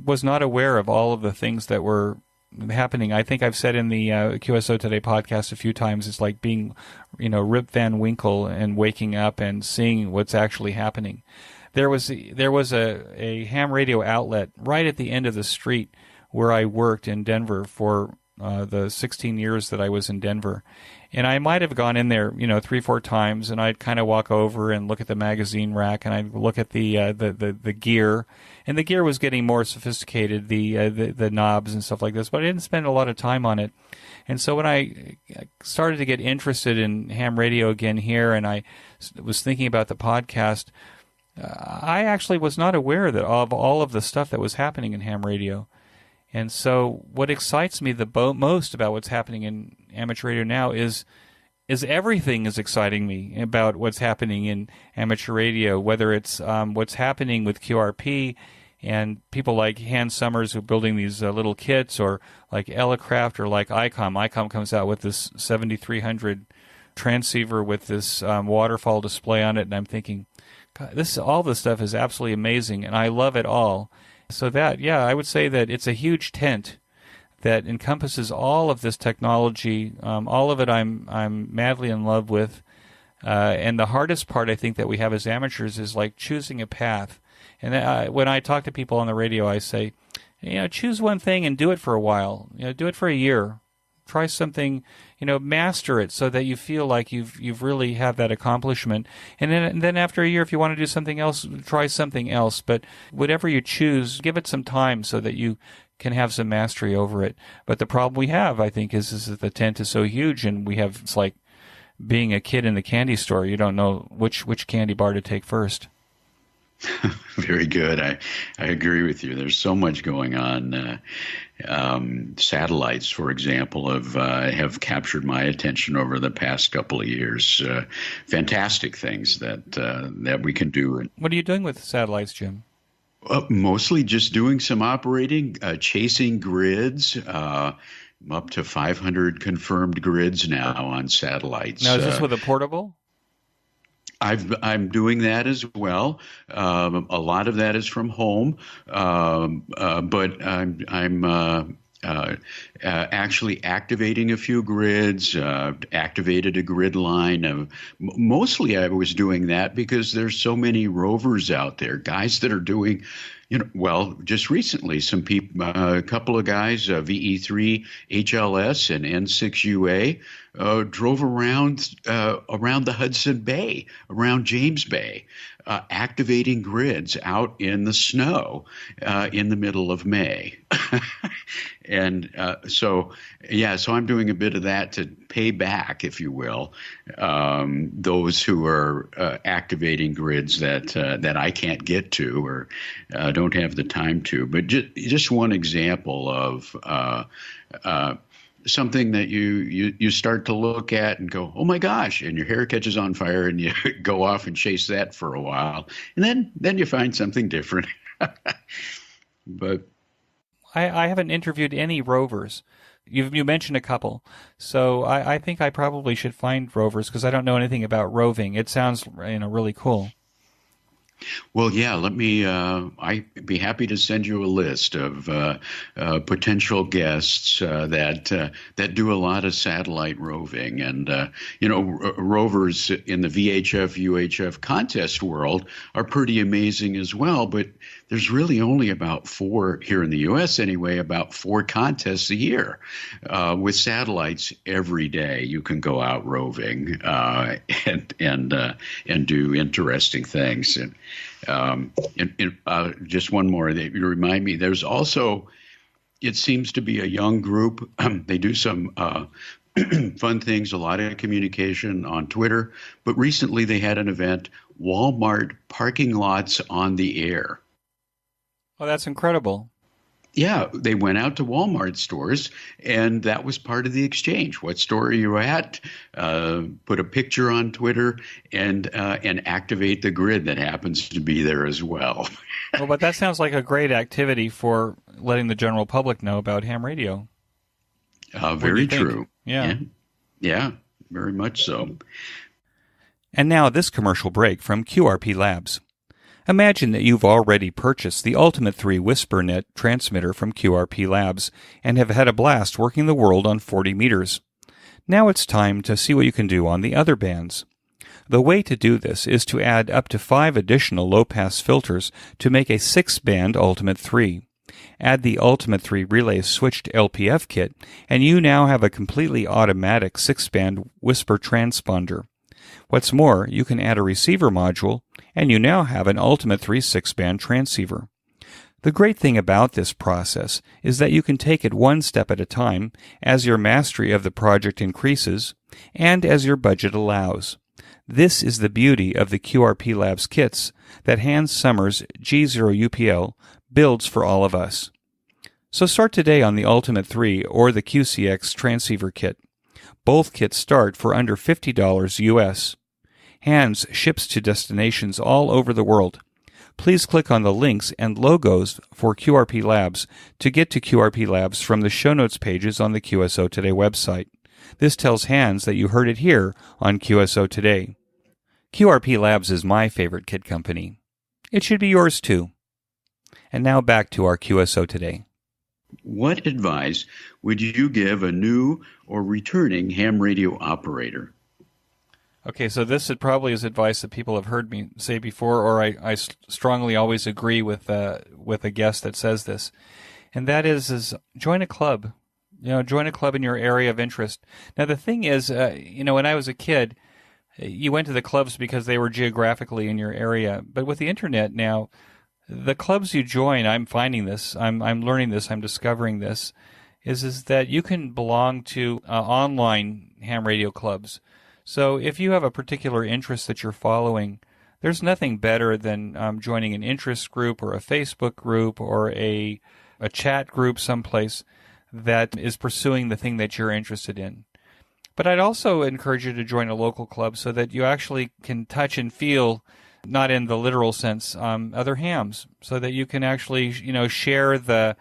was not aware of all of the things that were happening. I think I've said in the QSO Today podcast a few times, it's like being, Rip Van Winkle and waking up and seeing what's actually happening. There was a ham radio outlet right at the end of the street where I worked in Denver for the 16 years that I was in Denver. And I might have gone in there, 3-4 times, and I'd kind of walk over and look at the magazine rack, and I'd look at the gear, and the gear was getting more sophisticated, the knobs and stuff like this, but I didn't spend a lot of time on it. And so when I started to get interested in ham radio again here, and I was thinking about the podcast, I actually was not aware of all of the stuff that was happening in ham radio. And so what excites me the most about what's happening in amateur radio now is everything is exciting me about what's happening in amateur radio, whether it's what's happening with QRP and people like Hans Summers who are building these little kits, or like Elecraft or like ICOM. ICOM comes out with this 7300 transceiver with this waterfall display on it, and I'm thinking, God, all this stuff is absolutely amazing, and I love it all. So I would say that it's a huge tent that encompasses all of this technology. All of it I'm madly in love with. And the hardest part I think that we have as amateurs is like choosing a path. And when I talk to people on the radio, I say, choose one thing and do it for a while. Do it for a year. Try something, master it so that you feel like you've really have that accomplishment. And then after a year, if you want to do something else, try something else. But whatever you choose, give it some time so that you can have some mastery over it. But the problem we have, I think, is that the tent is so huge, and it's like being a kid in the candy store. You don't know which candy bar to take first. Very good. I agree with you. There's so much going on. Satellites, for example, have captured my attention over the past couple of years. Fantastic things that we can do. What are you doing with satellites, Jim? Mostly just doing some operating, chasing grids. Up to 500 confirmed grids now on satellites. Now, is this with a portable? I'm doing that as well. A lot of that is from home, but I'm actually activating a few grids. Activated a grid line. Mostly, I was doing that because there's so many rovers out there, guys that are doing, Well, just recently, some people, a couple of guys, VE3 HLS and N6UA, drove around the Hudson Bay, around James Bay, activating grids out in the snow in the middle of May. And so I'm doing a bit of that to pay back, if you will, those who are activating grids that I can't get to or don't have the time to. But just one example of something that you start to look at and go, oh my gosh, and your hair catches on fire and you go off and chase that for a while, and then you find something different. But I haven't interviewed any rovers. You mentioned a couple, so I think I probably should find rovers because I don't know anything about roving. It sounds really cool. Well, yeah, I'd be happy to send you a list of potential guests that do a lot of satellite roving. And, rovers in the VHF, UHF contest world are pretty amazing as well. But there's really only about 4, here in the U.S. anyway, about 4 contests a year. With satellites every day, you can go out roving and do interesting things. And just one more, you remind me, there's also, it seems to be a young group. They do some fun things, a lot of communication on Twitter. But recently they had an event, Walmart Parking Lots on the Air. Oh, that's incredible. Yeah, they went out to Walmart stores, and that was part of the exchange. What store are you at? Put a picture on Twitter, and activate the grid that happens to be there as well. Well, but that sounds like a great activity for letting the general public know about ham radio. Very true. Yeah, very much so. And now this commercial break from QRP Labs. Imagine that you've already purchased the Ultimate 3 WhisperNet transmitter from QRP Labs and have had a blast working the world on 40 meters. Now it's time to see what you can do on the other bands. The way to do this is to add up to 5 additional low-pass filters to make a 6-band Ultimate 3. Add the Ultimate 3 Relay Switched LPF kit, and you now have a completely automatic 6-band whisper transponder. What's more, you can add a receiver module, and you now have an Ultimate 3 6-band transceiver. The great thing about this process is that you can take it one step at a time as your mastery of the project increases and as your budget allows. This is the beauty of the QRP Labs kits that Hans Summers G0UPL builds for all of us. So start today on the Ultimate 3 or the QCX transceiver kit. Both kits start for under $50 US. Hans ships to destinations all over the world. Please click on the links and logos for QRP Labs to get to QRP Labs from the show notes pages on the QSO Today website. This tells Hans that you heard it here on QSO Today. QRP Labs is my favorite kit company. It should be yours too. And now back to our QSO Today. What advice would you give a new or returning ham radio operator? Okay, so this probably is advice that people have heard me say before, or I strongly always agree with a guest that says this, and that is join a club. Join a club in your area of interest. Now, the thing is, when I was a kid, you went to the clubs because they were geographically in your area. But with the internet now, the clubs you join, I'm finding this, I'm learning this, I'm discovering this, is that you can belong to online ham radio clubs. So if you have a particular interest that you're following, there's nothing better than joining an interest group or a Facebook group or a chat group someplace that is pursuing the thing that you're interested in. But I'd also encourage you to join a local club so that you actually can touch and feel, not in the literal sense, other hams, so that you can actually, share the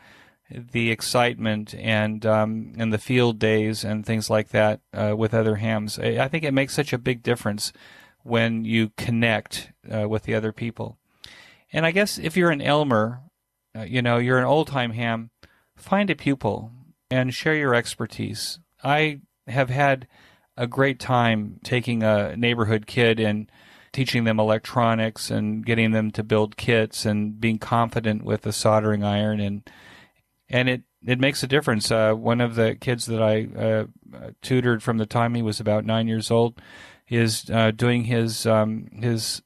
excitement and the field days and things like that with other hams. I think it makes such a big difference when you connect with the other people. And I guess if you're an Elmer, you're an old-time ham, find a pupil and share your expertise. I have had a great time taking a neighborhood kid and teaching them electronics and getting them to build kits and being confident with the soldering iron, and it makes a difference. One of the kids that I tutored from the time he was about 9 years old is doing his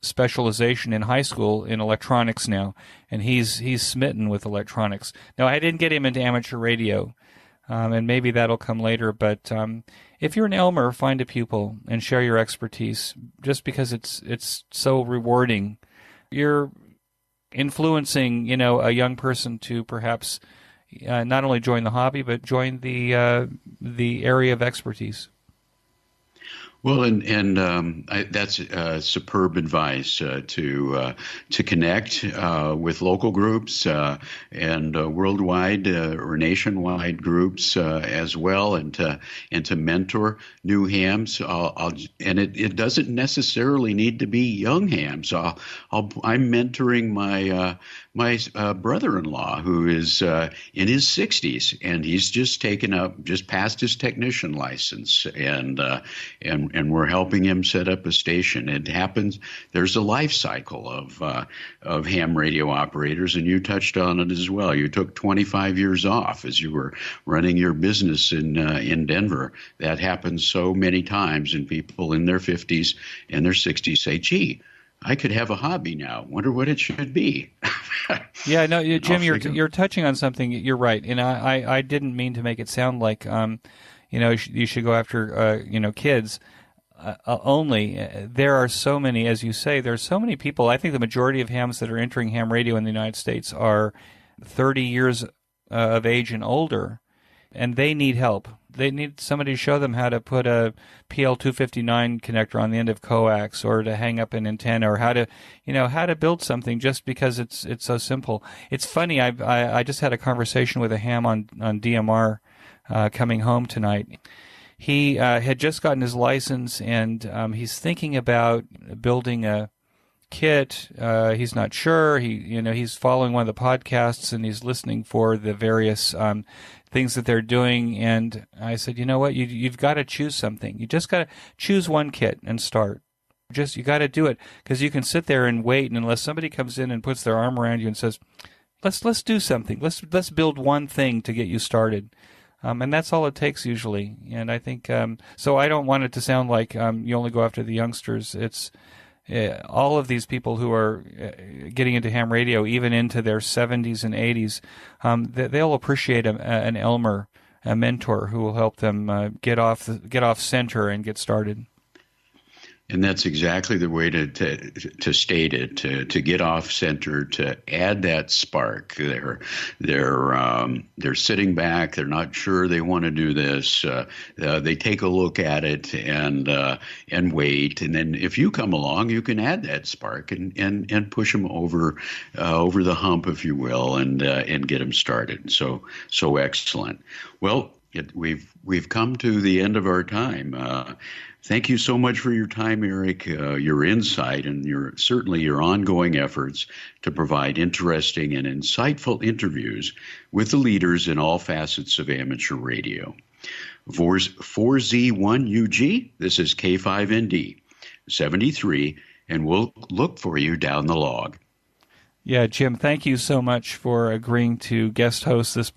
specialization in high school in electronics now, and he's smitten with electronics. Now, I didn't get him into amateur radio, and maybe that'll come later, but if you're an Elmer, find a pupil and share your expertise, just because it's so rewarding. You're influencing, a young person to perhaps not only join the hobby, but join the area of expertise. Well, that's superb advice to connect with local groups and worldwide or nationwide groups as well, and to mentor new hams. And it doesn't necessarily need to be young hams. I'm mentoring my brother-in-law, who is in his 60s, and he's just passed his technician license, and we're helping him set up a station. It happens. There's a life cycle of ham radio operators, and you touched on it as well. You took 25 years off as you were running your business in Denver. That happens so many times, and people in their 50s and their 60s say, "Gee, I could have a hobby now. Wonder what it should be." Yeah, no, Jim, you're touching on something. You're right, and I didn't mean to make it sound like you should go after kids only. There are so many, as you say, there are so many people. I think the majority of hams that are entering ham radio in the United States are 30 years of age and older, and they need help. They need somebody to show them how to put a PL259 connector on the end of coax, or to hang up an antenna, or how to build something, just because it's so simple. It's funny. I just had a conversation with a ham on DMR coming home tonight. He had just gotten his license, and he's thinking about building a kit. He's not sure. He's following one of the podcasts, and he's listening for the various things that they're doing. And I said, you know what? You've got to choose something. You just got to choose one kit and start. You got to do it, because you can sit there and wait, and unless somebody comes in and puts their arm around you and says, "Let's do something. Let's build one thing to get you started." And that's all it takes usually. And I think so. I don't want it to sound like you only go after the youngsters. It's all of these people who are getting into ham radio, even into their 70s and 80s. They'll appreciate an Elmer, a mentor who will help them get off center and get started. And that's exactly the way to state it, to get off center, to add that spark. They're sitting back. They're not sure they want to do this. They take a look at it and wait. And then if you come along, you can add that spark and push them over the hump, if you will, and get them started. So excellent. Well, we've come to the end of our time. Thank you so much for your time, Eric, your insight, and certainly your ongoing efforts to provide interesting and insightful interviews with the leaders in all facets of amateur radio. 4Z1UG, this is K5ND 73, and we'll look for you down the log. Yeah, Jim, thank you so much for agreeing to guest host this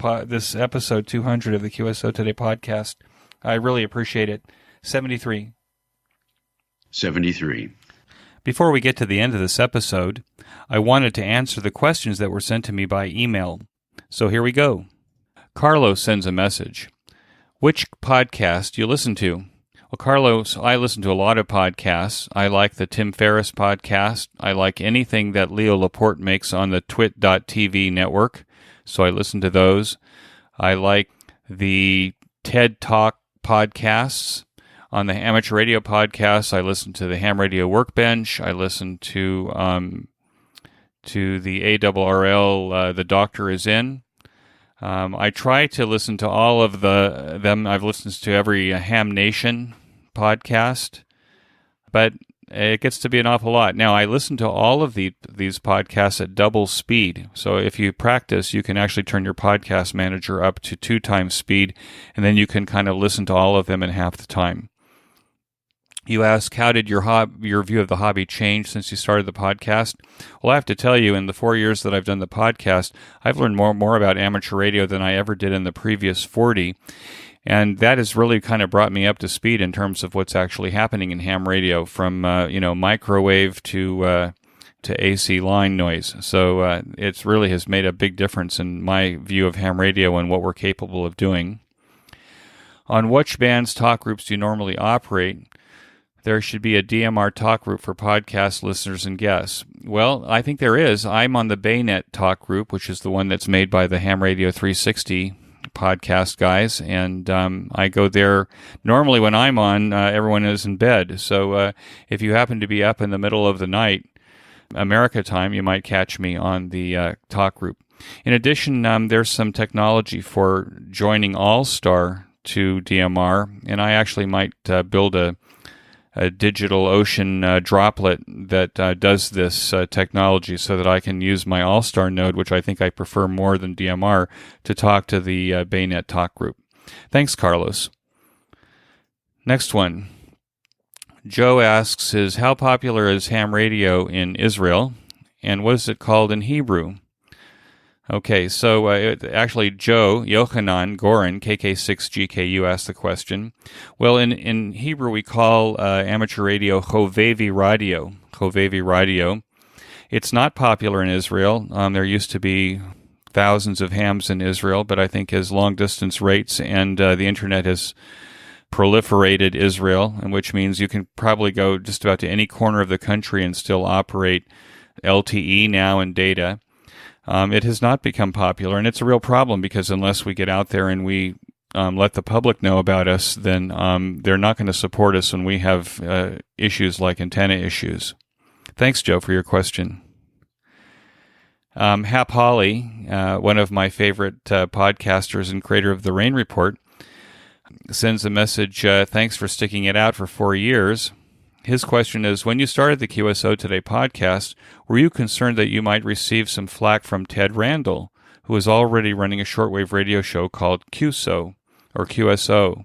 episode 200 of the QSO Today Podcast. I really appreciate it. 73. Before we get to the end of this episode, I wanted to answer the questions that were sent to me by email. So here we go. Carlos sends a message. Which podcast do you listen to? Well, Carlos, I listen to a lot of podcasts. I like the Tim Ferriss podcast. I like anything that Leo Laporte makes on the twit.tv network, so I listen to those. I like the TED Talk podcasts. On the amateur radio podcasts, I listen to the Ham Radio Workbench. I listen to the ARRL, The Doctor Is In. I try to listen to all of them. I've listened to every Ham Nation podcast, but it gets to be an awful lot. Now, I listen to all of these podcasts at double speed. So if you practice, you can actually turn your podcast manager up to 2 times speed, and then you can kind of listen to all of them in half the time. You ask, how did your view of the hobby change since you started the podcast? Well, I have to tell you, in the 4 years that I've done the podcast, I've learned more about amateur radio than I ever did in the previous 40. And that has really kind of brought me up to speed in terms of what's actually happening in ham radio, from microwave to AC line noise. So it really has made a big difference in my view of ham radio and what we're capable of doing. On which band's talk groups do you normally operate? There should be a DMR talk group for podcast listeners and guests. Well, I think there is. I'm on the Baynet talk group, which is the one that's made by the Ham Radio 360 podcast guys, and I go there. Normally when I'm on, everyone is in bed. So if you happen to be up in the middle of the night, America time, you might catch me on the talk group. In addition, there's some technology for joining All-Star to DMR, and I actually might build a digital ocean droplet that does this technology so that I can use my All-Star node, which I think I prefer more than DMR, to talk to the Baynet talk group. Thanks, Carlos. Next one. Joe asks, how popular is ham radio in Israel, and what is it called in Hebrew? Okay, so actually Joe, Yochanan Gorin, KK6GKU, asked the question. Well, in Hebrew we call amateur radio Chovevi radio. Chovevi radio. It's not popular in Israel. There used to be thousands of hams in Israel, but I think as long-distance rates and the internet has proliferated Israel, and which means you can probably go just about to any corner of the country and still operate LTE now and data. It has not become popular, and it's a real problem because unless we get out there and we let the public know about us, then they're not going to support us when we have issues like antenna issues. Thanks, Joe, for your question. Hap Holly, one of my favorite podcasters and creator of the Rain Report, sends a message, thanks for sticking it out for 4 years. His question is, when you started the QSO Today podcast, were you concerned that you might receive some flack from Ted Randall, who is already running a shortwave radio show called QSO, or QSO?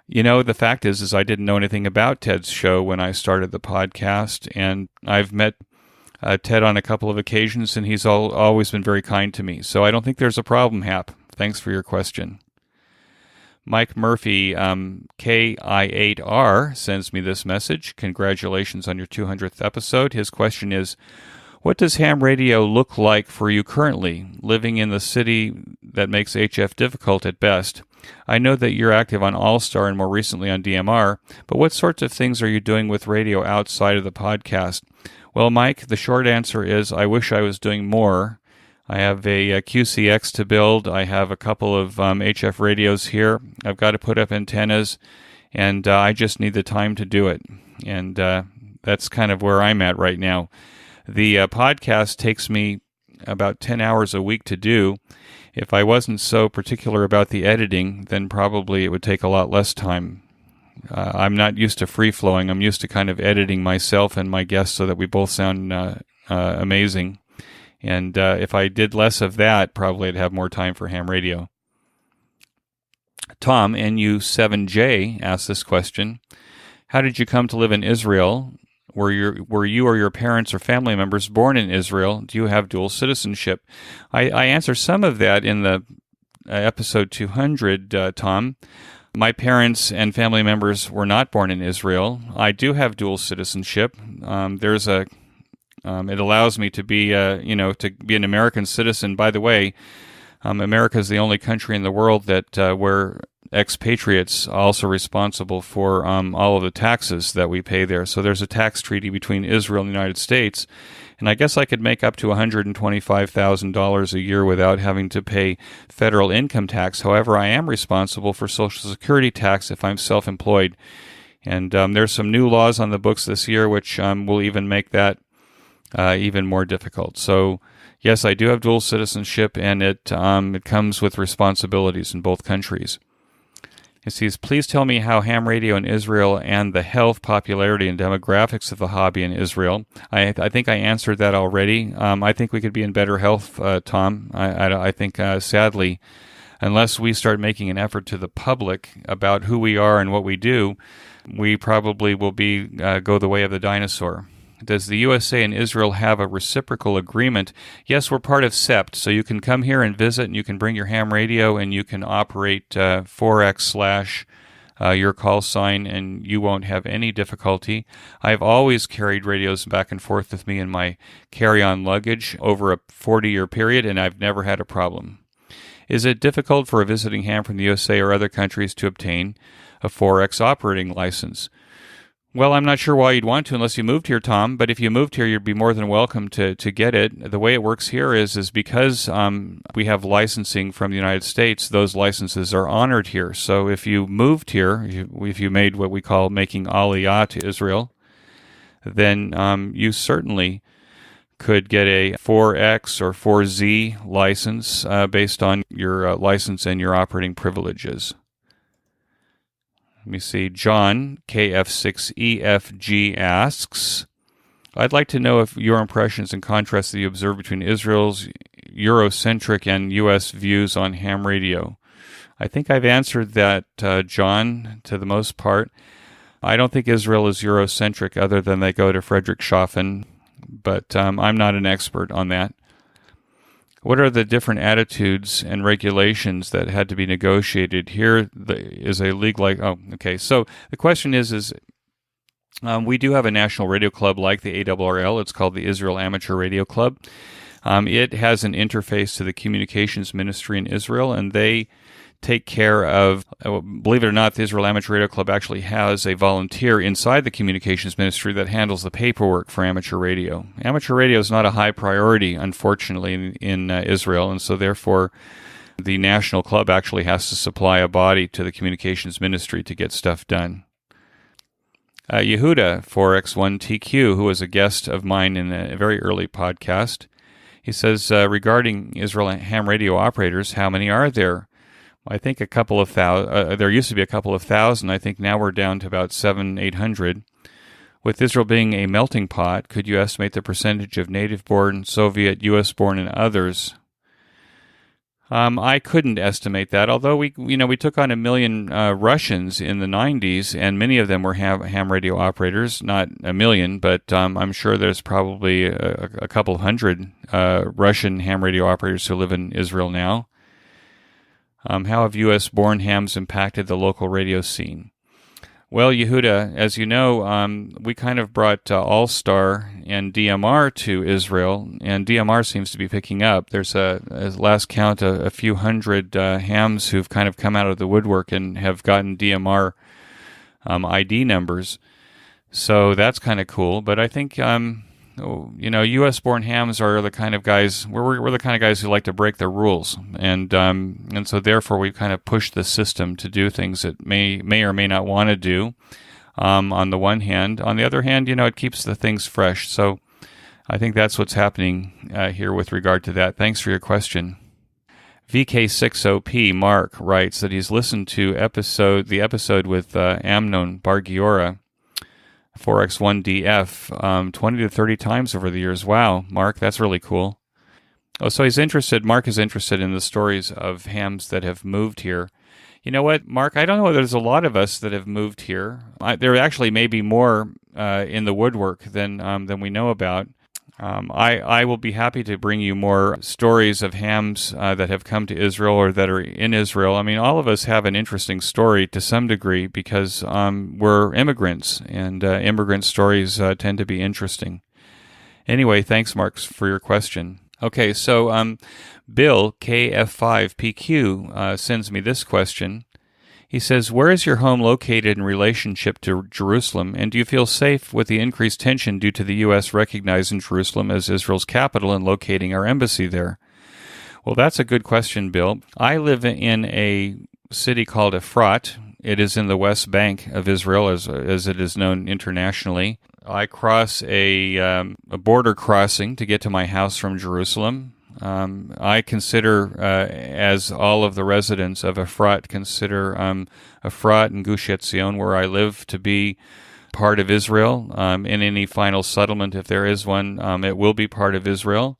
You know, the fact is I didn't know anything about Ted's show when I started the podcast, and I've met Ted on a couple of occasions, and he's always been very kind to me. So I don't think there's a problem, Hap. Thanks for your question. Mike Murphy, KI8R, sends me this message. Congratulations on your 200th episode. His question is, what does ham radio look like for you currently, living in the city that makes HF difficult at best? I know that you're active on All-Star and more recently on DMR, but what sorts of things are you doing with radio outside of the podcast? Well, Mike, the short answer is I wish I was doing more. I have a QCX to build. I have a couple of HF radios here. I've got to put up antennas, and I just need the time to do it. And that's kind of where I'm at right now. The podcast takes me about 10 hours a week to do. If I wasn't so particular about the editing, then probably it would take a lot less time. I'm not used to free-flowing. I'm used to kind of editing myself and my guests so that we both sound amazing. And if I did less of that, probably I'd have more time for ham radio. Tom, NU7J, asked this question. How did you come to live in Israel? Were you or your parents or family members born in Israel? Do you have dual citizenship? I answered some of that in the episode 200, Tom. My parents and family members were not born in Israel. I do have dual citizenship. It allows me to be, to be an American citizen. By the way, America is the only country in the world that where expatriates are also responsible for all of the taxes that we pay there. So there's a tax treaty between Israel and the United States, and I guess I could make up to $125,000 a year without having to pay federal income tax. However, I am responsible for Social Security tax if I'm self-employed, and there's some new laws on the books this year which will even make that even more difficult. So, yes, I do have dual citizenship, and it comes with responsibilities in both countries. It says, please tell me how ham radio in Israel and the health, popularity, and demographics of the hobby in Israel. I think I answered that already. I think we could be in better health, Tom. I think, sadly, unless we start making an effort to the public about who we are and what we do, we probably will go the way of the dinosaur. Does the USA and Israel have a reciprocal agreement? Yes, we're part of SEPT, so you can come here and visit, and you can bring your ham radio, and you can operate 4X/ your call sign, and you won't have any difficulty. I've always carried radios back and forth with me in my carry-on luggage over a 40-year period, and I've never had a problem. Is it difficult for a visiting ham from the USA or other countries to obtain a 4X operating license? Well, I'm not sure why you'd want to unless you moved here, Tom, but if you moved here, you'd be more than welcome to get it. The way it works here is because we have licensing from the United States, those licenses are honored here. So if you moved here, if you made what we call making aliyah to Israel, then you certainly could get a 4X or 4Z license based on your license and your operating privileges. Let me see. John, KF6EFG asks, I'd like to know if your impressions and contrasts that you observe between Israel's Eurocentric and U.S. views on ham radio. I think I've answered that, John, to the most part. I don't think Israel is Eurocentric other than they go to Friedrichshafen, but I'm not an expert on that. What are the different attitudes and regulations that had to be negotiated? Here is a league like... Oh, okay. So the question is we do have a national radio club like the ARRL. It's called the Israel Amateur Radio Club. It has an interface to the communications ministry in Israel, and they take care of, believe it or not, the Israel Amateur Radio Club actually has a volunteer inside the communications ministry that handles the paperwork for amateur radio. Amateur radio is not a high priority, unfortunately, in Israel, and so therefore the national club actually has to supply a body to the communications ministry to get stuff done. Yehuda 4X1TQ, who was a guest of mine in a very early podcast, he says, regarding Israel ham radio operators, how many are there? I think a couple of thousand. There used to be a couple of thousand. I think now we're down to about 700-800. With Israel being a melting pot, could you estimate the percentage of native-born, Soviet, U.S.-born, and others? I couldn't estimate that. Although we took on 1 million Russians in the 90s, and many of them were ham radio operators. Not 1 million, but I'm sure there's probably a couple of hundred Russian ham radio operators who live in Israel now. How have U.S.-born hams impacted the local radio scene? Well, Yehuda, as you know, we kind of brought All-Star and DMR to Israel, and DMR seems to be picking up. There's at last count, a few hundred hams who've kind of come out of the woodwork and have gotten DMR ID numbers. So that's kind of cool. But I think U.S.-born hams are the kind of guys. We're the kind of guys who like to break the rules, and so therefore we kind of push the system to do things it may or may not want to do. On the one hand, on the other hand, it keeps the things fresh. So I think that's what's happening here with regard to that. Thanks for your question. VK6OP Mark writes that he's listened to the episode with Amnon Bar-Giora, 4X1DF 20 to 30 times over the years. Wow, Mark, that's really cool. Oh, so Mark is interested in the stories of hams that have moved here. You know what, Mark, I don't know whether there's a lot of us that have moved here. There actually may be more in the woodwork than we know about. I will be happy to bring you more stories of hams that have come to Israel or that are in Israel. I mean, all of us have an interesting story to some degree because we're immigrants, and immigrant stories tend to be interesting. Anyway, thanks, Mark, for your question. Okay, so Bill, KF5PQ, sends me this question. He says, where is your home located in relationship to Jerusalem, and do you feel safe with the increased tension due to the U.S. recognizing Jerusalem as Israel's capital and locating our embassy there? Well, that's a good question, Bill. I live in a city called Efrat. It is in the West Bank of Israel, as it is known internationally. I cross a border crossing to get to my house from Jerusalem. I consider, as all of the residents of Efrat consider Efrat and Gush Etzion, where I live, to be part of Israel. In any final settlement, if there is one, it will be part of Israel.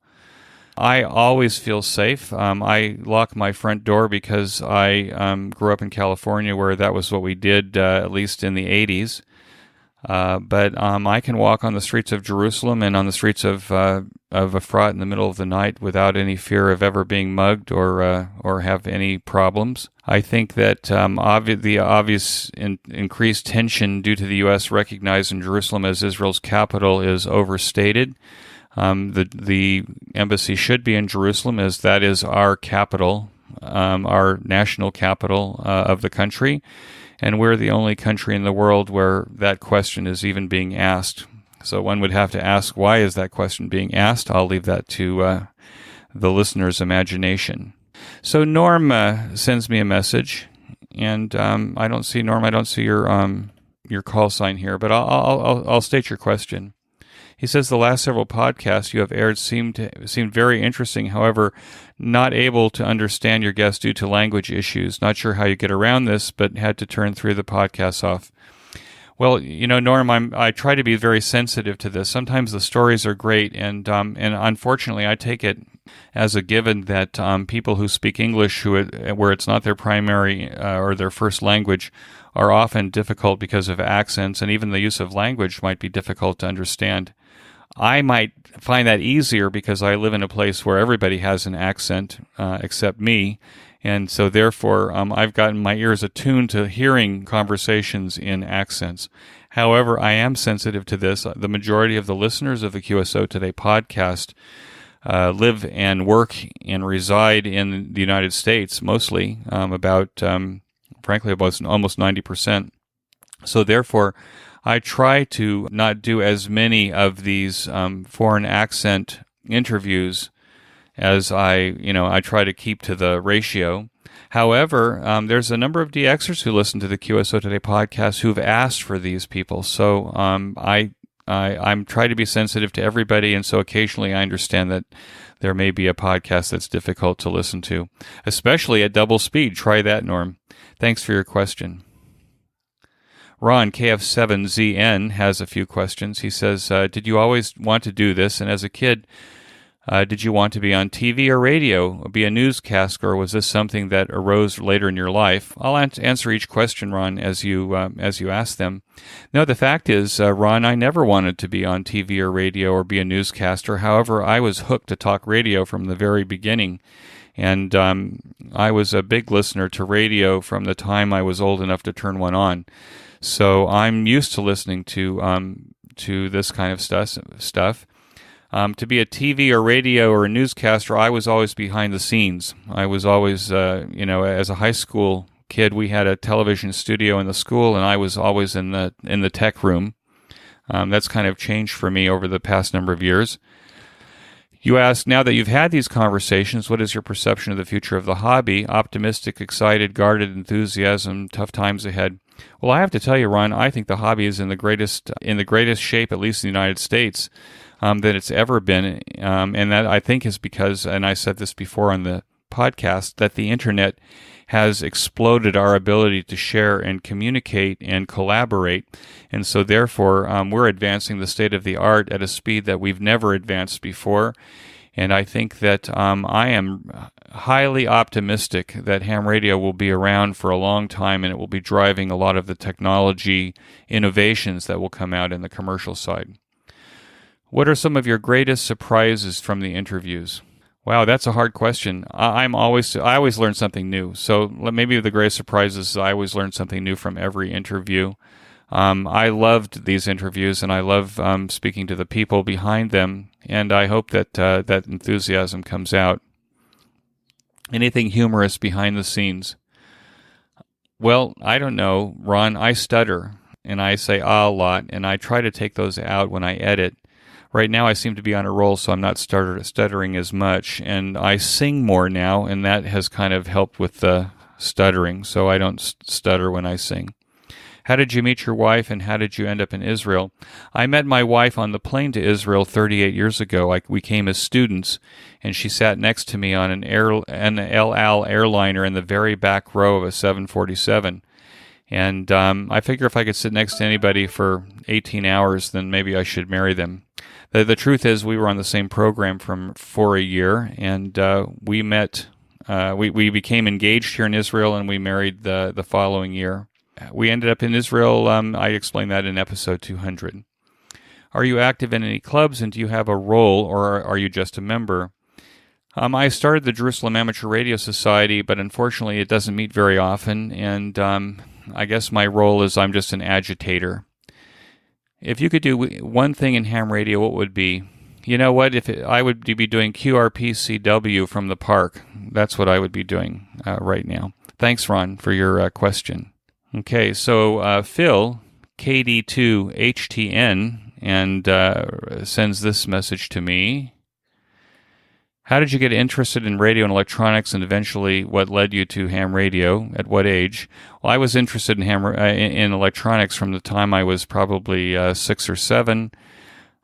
I always feel safe. I lock my front door because I grew up in California where that was what we did, at least in the 80s. But I can walk on the streets of Jerusalem and on the streets of Efrat in the middle of the night without any fear of ever being mugged or have any problems. I think that the obvious increased tension due to the U.S. recognizing Jerusalem as Israel's capital is overstated. The embassy should be in Jerusalem, as that is our capital, our national capital of the country. And we're the only country in the world where that question is even being asked. So one would have to ask, why is that question being asked? I'll leave that to the listener's imagination. So Norm sends me a message, and I don't see Norm. I don't see your call sign here, but I'll state your question. He says the last several podcasts you have aired seemed very interesting. However, not able to understand your guests due to language issues. Not sure how you get around this, but had to turn 3 of the podcasts off. Well, Norm, I try to be very sensitive to this. Sometimes the stories are great, and unfortunately, I take it as a given that people who speak English, where it's not their primary or their first language, are often difficult because of accents, and even the use of language might be difficult to understand. I might find that easier because I live in a place where everybody has an accent except me, and so therefore I've gotten my ears attuned to hearing conversations in accents. However, I am sensitive to this. The majority of the listeners of the QSO Today podcast live and work and reside in the United States, mostly, frankly, about almost 90%. So therefore, I try to not do as many of these foreign accent interviews as I try to keep to the ratio. However, there's a number of DXers who listen to the QSO Today podcast who've asked for these people. So I'm trying to be sensitive to everybody, and so occasionally I understand that there may be a podcast that's difficult to listen to, especially at double speed. Try that, Norm. Thanks for your question. Ron, KF7ZN, has a few questions. He says, did you always want to do this? And as a kid, did you want to be on TV or radio, or be a newscaster, or was this something that arose later in your life? I'll answer each question, Ron, as you ask them. No, the fact is, Ron, I never wanted to be on TV or radio or be a newscaster. However, I was hooked to talk radio from the very beginning. And I was a big listener to radio from the time I was old enough to turn one on. So I'm used to listening to this kind of stuff. To be a TV or radio or a newscaster, I was always behind the scenes. I was always, as a high school kid, we had a television studio in the school, and I was always in the tech room. That's kind of changed for me over the past number of years. You ask, now that you've had these conversations, what is your perception of the future of the hobby? Optimistic, excited, guarded, enthusiasm, tough times ahead. Well, I have to tell you, Ron, I think the hobby is in the greatest shape, at least in the United States, that it's ever been. And that I think is because, and I said this before on the podcast, that the internet has exploded our ability to share and communicate and collaborate. And so therefore, we're advancing the state of the art at a speed that we've never advanced before. And I think that I am highly optimistic that ham radio will be around for a long time, and it will be driving a lot of the technology innovations that will come out in the commercial side. What are some of your greatest surprises from the interviews? Wow, that's a hard question. I always learn something new. So maybe the greatest surprises is I always learn something new from every interview. I loved these interviews, and I love speaking to the people behind them, and I hope that that enthusiasm comes out. Anything humorous behind the scenes? Well, I don't know, Ron. I stutter, and I say a lot, and I try to take those out when I edit. Right now I seem to be on a roll, so I'm not stuttering as much, and I sing more now, and that has kind of helped with the stuttering, so I don't stutter when I sing. How did you meet your wife, and how did you end up in Israel? I met my wife on the plane to Israel 38 years ago. We came as students, and she sat next to me on an El Al airliner in the very back row of a 747. And I figure if I could sit next to anybody for 18 hours, then maybe I should marry them. The truth is, we were on the same program for a year, and we met. We became engaged here in Israel, and we married the following year. We ended up in Israel. I explained that in episode 200. Are you active in any clubs, and do you have a role, or are you just a member? I started the Jerusalem Amateur Radio Society, but unfortunately it doesn't meet very often, and I guess my role is I'm just an agitator. If you could do one thing in ham radio, what would it be? You know what? I would be doing QRPCW from the park. That's what I would be doing right now. Thanks, Ron, for your question. Okay, so Phil, KD2HTN, and sends this message to me. How did you get interested in radio and electronics, and eventually what led you to ham radio? At what age? Well, I was interested in in electronics from the time I was probably 6 or 7.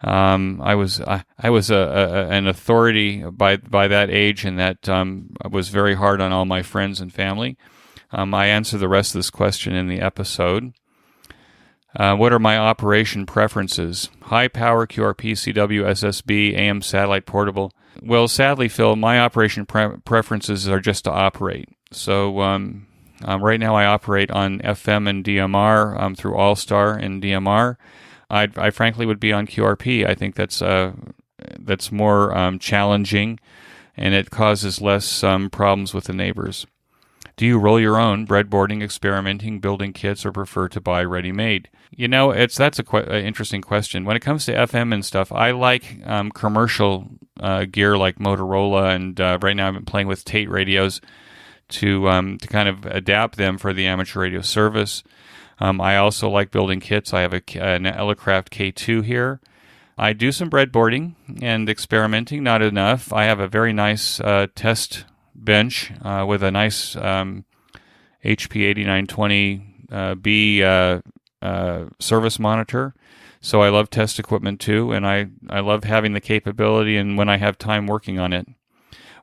I was an authority by that age, and that I was very hard on all my friends and family. I answer the rest of this question in the episode. What are my operation preferences? High power, QRP, CW, SSB, AM satellite, portable. Well, sadly, Phil, my operation preferences are just to operate. So right now I operate on FM and DMR through All-Star and DMR. I frankly would be on QRP. I think that's more challenging, and it causes less problems with the neighbors. Do you roll your own, breadboarding, experimenting, building kits, or prefer to buy ready-made? You know, that's an interesting question. When it comes to FM and stuff, I like commercial gear like Motorola, and right now I've been playing with Tate radios to kind of adapt them for the amateur radio service. I also like building kits. I have an Elecraft K2 here. I do some breadboarding and experimenting, not enough. I have a very nice test bench with a nice HP8920B service monitor. So I love test equipment too, and I love having the capability and when I have time working on it.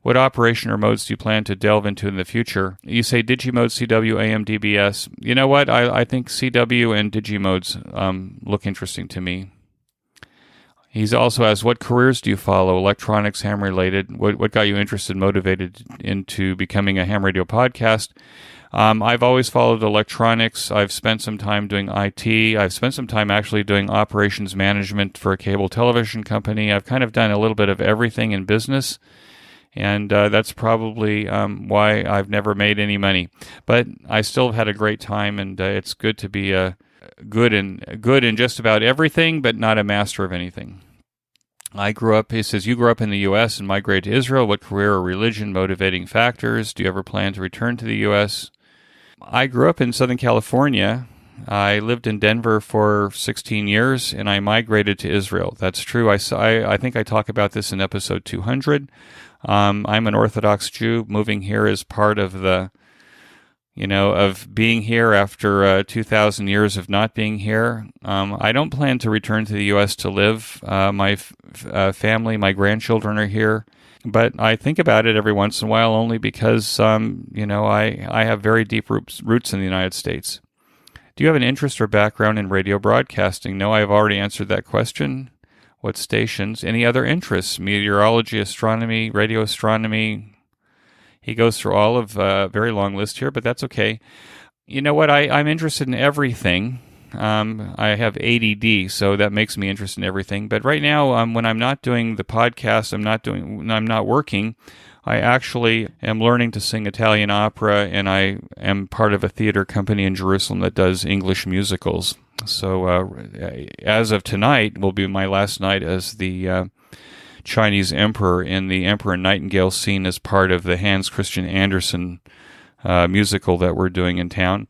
What operation or modes do you plan to delve into in the future? You say Digimode, CW, AM, DBS. You know what? I think CW and Digimodes look interesting to me. He's also asked, what careers do you follow? Electronics, ham related? What got you interested, motivated into becoming a ham radio podcast? I've always followed electronics. I've spent some time doing IT. I've spent some time actually doing operations management for a cable television company. I've kind of done a little bit of everything in business, and that's probably why I've never made any money. But I still have had a great time, and it's good to be good in just about everything, but not a master of anything. He says, you grew up in the U.S. and migrated to Israel. What career or religion motivating factors? Do you ever plan to return to the U.S.? I grew up in Southern California. I lived in Denver for 16 years, and I migrated to Israel. That's true. I think I talk about this in episode 200. I'm an Orthodox Jew. Moving here is part of of being here after 2,000 years of not being here. I don't plan to return to the U.S. to live. My family, my grandchildren are here. But I think about it every once in a while only because, I have very deep roots in the United States. Do you have an interest or background in radio broadcasting? No, I have already answered that question. What stations? Any other interests? Meteorology, astronomy, radio astronomy. He goes through all of a very long list here, but that's okay. You know what? I'm interested in everything. I have ADD, so that makes me interested in everything. But right now, when I'm not doing the podcast, I'm not working. I actually am learning to sing Italian opera, and I am part of a theater company in Jerusalem that does English musicals. So as of tonight will be my last night as the Chinese emperor in the Emperor Nightingale scene as part of the Hans Christian Andersen musical that we're doing in town.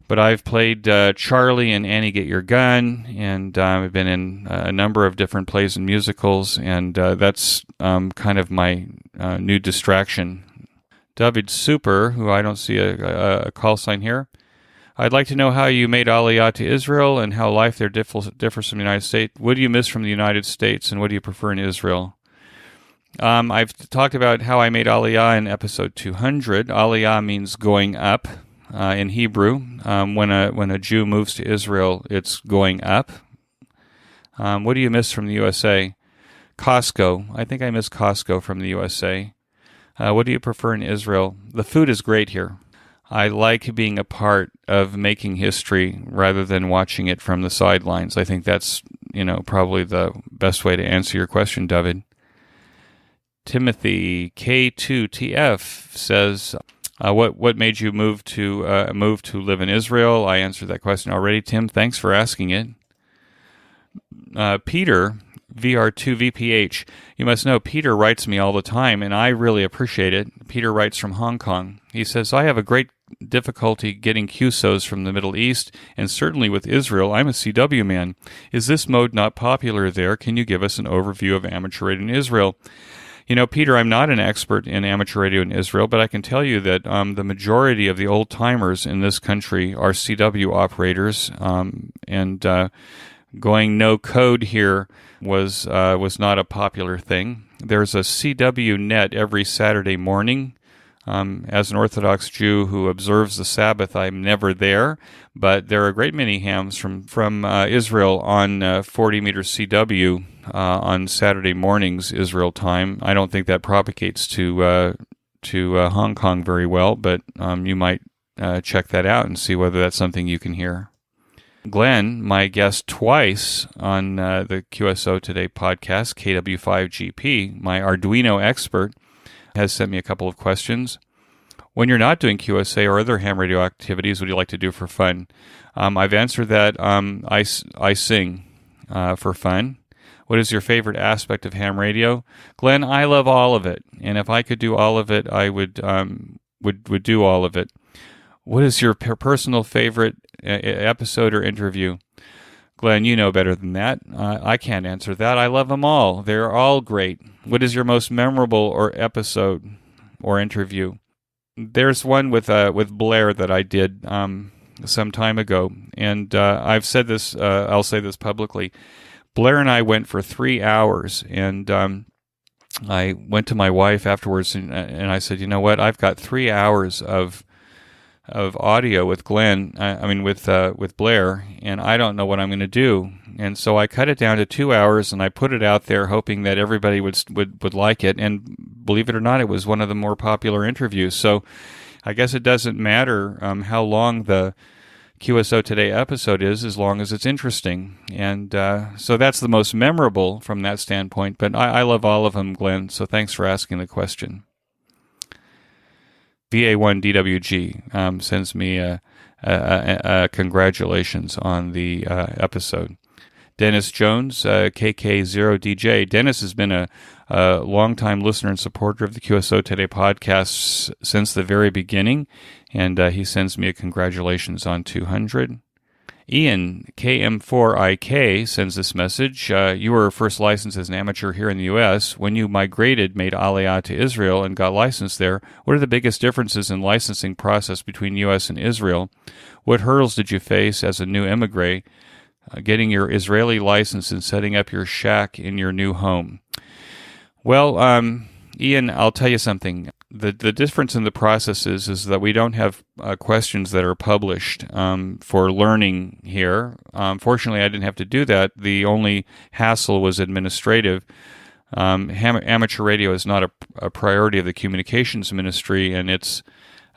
But I've played Charlie and Annie Get Your Gun, and I've been in a number of different plays and musicals, and that's kind of my new distraction. David Super, who I don't see a call sign here. I'd like to know how you made Aliyah to Israel and how life there differs from the United States. What do you miss from the United States, and what do you prefer in Israel? I've talked about how I made Aliyah in episode 200. Aliyah means going up. In Hebrew, when a Jew moves to Israel, it's going up. What do you miss from the USA? Costco. I think I miss Costco from the USA. What do you prefer in Israel? The food is great here. I like being a part of making history rather than watching it from the sidelines. I think that's, probably the best way to answer your question, David. Timothy K2TF says, what made you move to live in Israel? I answered that question already, Tim. Thanks for asking it. Peter VR2VPH. You must know Peter writes me all the time, and I really appreciate it. Peter writes from Hong Kong. He says, I have a great difficulty getting QSOs from the Middle East, and certainly with Israel, I'm a CW man. Is this mode not popular there? Can you give us an overview of amateur radio in Israel? Peter, I'm not an expert in amateur radio in Israel, but I can tell you that the majority of the old-timers in this country are CW operators, and going no code here was not a popular thing. There's a CW net every Saturday morning. As an Orthodox Jew who observes the Sabbath, I'm never there, but there are a great many hams from Israel on 40-meter CW on Saturday mornings Israel time. I don't think that propagates to Hong Kong very well, but you might check that out and see whether that's something you can hear. Glenn, my guest twice on the QSO Today podcast, KW5GP, my Arduino expert, has sent me a couple of questions. When you're not doing QSA or other ham radio activities, what do you like to do for fun? I've answered that. I sing for fun. What is your favorite aspect of ham radio? Glenn, I love all of it, and if I could do all of it, I would do all of it. What is your personal favorite episode or interview? Glenn, you know better than that. I can't answer that. I love them all. They're all great. What is your most memorable or episode or interview? There's one with Blair that I did some time ago, and I've said this. I'll say this publicly. Blair and I went for 3 hours, and I went to my wife afterwards, and I said, you know what? I've got 3 hours of audio with Glenn, with Blair, and I don't know what I'm going to do. And so I cut it down to 2 hours, and I put it out there hoping that everybody would like it. And believe it or not, it was one of the more popular interviews. So I guess it doesn't matter how long the QSO Today episode is, as long as it's interesting. And so that's the most memorable from that standpoint. But I love all of them, Glenn, so thanks for asking the question. VA1DWG sends me a congratulations on the episode. Dennis Jones, KK0DJ. Dennis has been a longtime listener and supporter of the QSO Today podcast since the very beginning, and he sends me a congratulations on 200. Ian, KM4IK, sends this message. You were first licensed as an amateur here in the U.S. When you made Aliyah to Israel and got licensed there, what are the biggest differences in licensing process between U.S. and Israel? What hurdles did you face as a new emigre getting your Israeli license and setting up your shack in your new home? Well, Ian, I'll tell you something. The difference in the process is that we don't have questions that are published for learning here. Fortunately, I didn't have to do that. The only hassle was administrative. Amateur radio is not a priority of the communications ministry, and its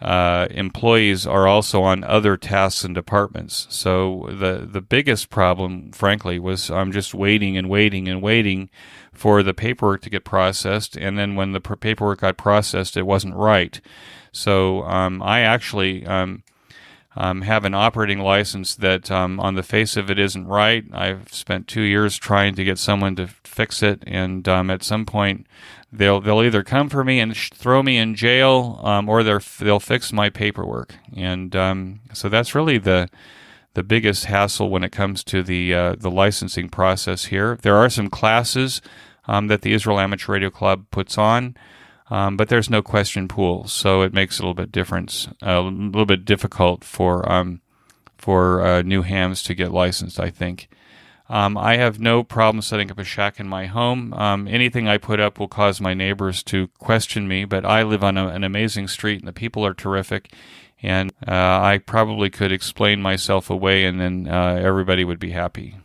employees are also on other tasks and departments. So the biggest problem, frankly, was just waiting and waiting and waiting for the paperwork to get processed, and then when the paperwork got processed, it wasn't right. So I actually have an operating license that on the face of it isn't right. I've spent 2 years trying to get someone to fix it, and at some point they'll either come for me and throw me in jail, or they'll fix my paperwork. And so that's really the biggest hassle when it comes to the licensing process here. There are some classes that the Israel Amateur Radio Club puts on, but there's no question pool, so it makes it a little bit difficult for new hams to get licensed, I think. I have no problem setting up a shack in my home. Anything I put up will cause my neighbors to question me, but I live on an amazing street, and the people are terrific, and I probably could explain myself away, and then everybody would be happy.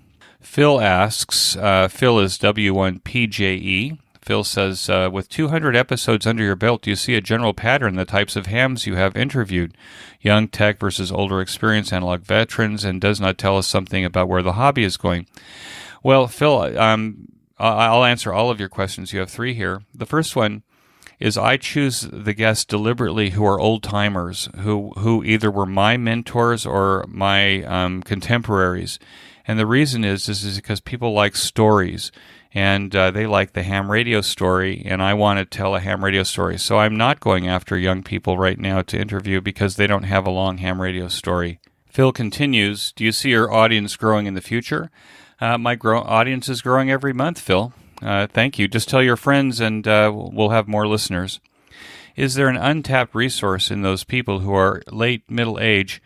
Phil asks, Phil is W1PJE. Phil says, with 200 episodes under your belt, do you see a general pattern in the types of hams you have interviewed? Young tech versus older experienced analog veterans, and does not tell us something about where the hobby is going. Well, Phil, I'll answer all of your questions. You have 3 here. The first one is I choose the guests deliberately who are old-timers, who either were my mentors or my contemporaries. And the reason is because people like stories. And they like the ham radio story, and I want to tell a ham radio story. So I'm not going after young people right now to interview because they don't have a long ham radio story. Phil continues, do you see your audience growing in the future? My audience is growing every month, Phil. Thank you. Just tell your friends and we'll have more listeners. Is there an untapped resource in those people who are late middle age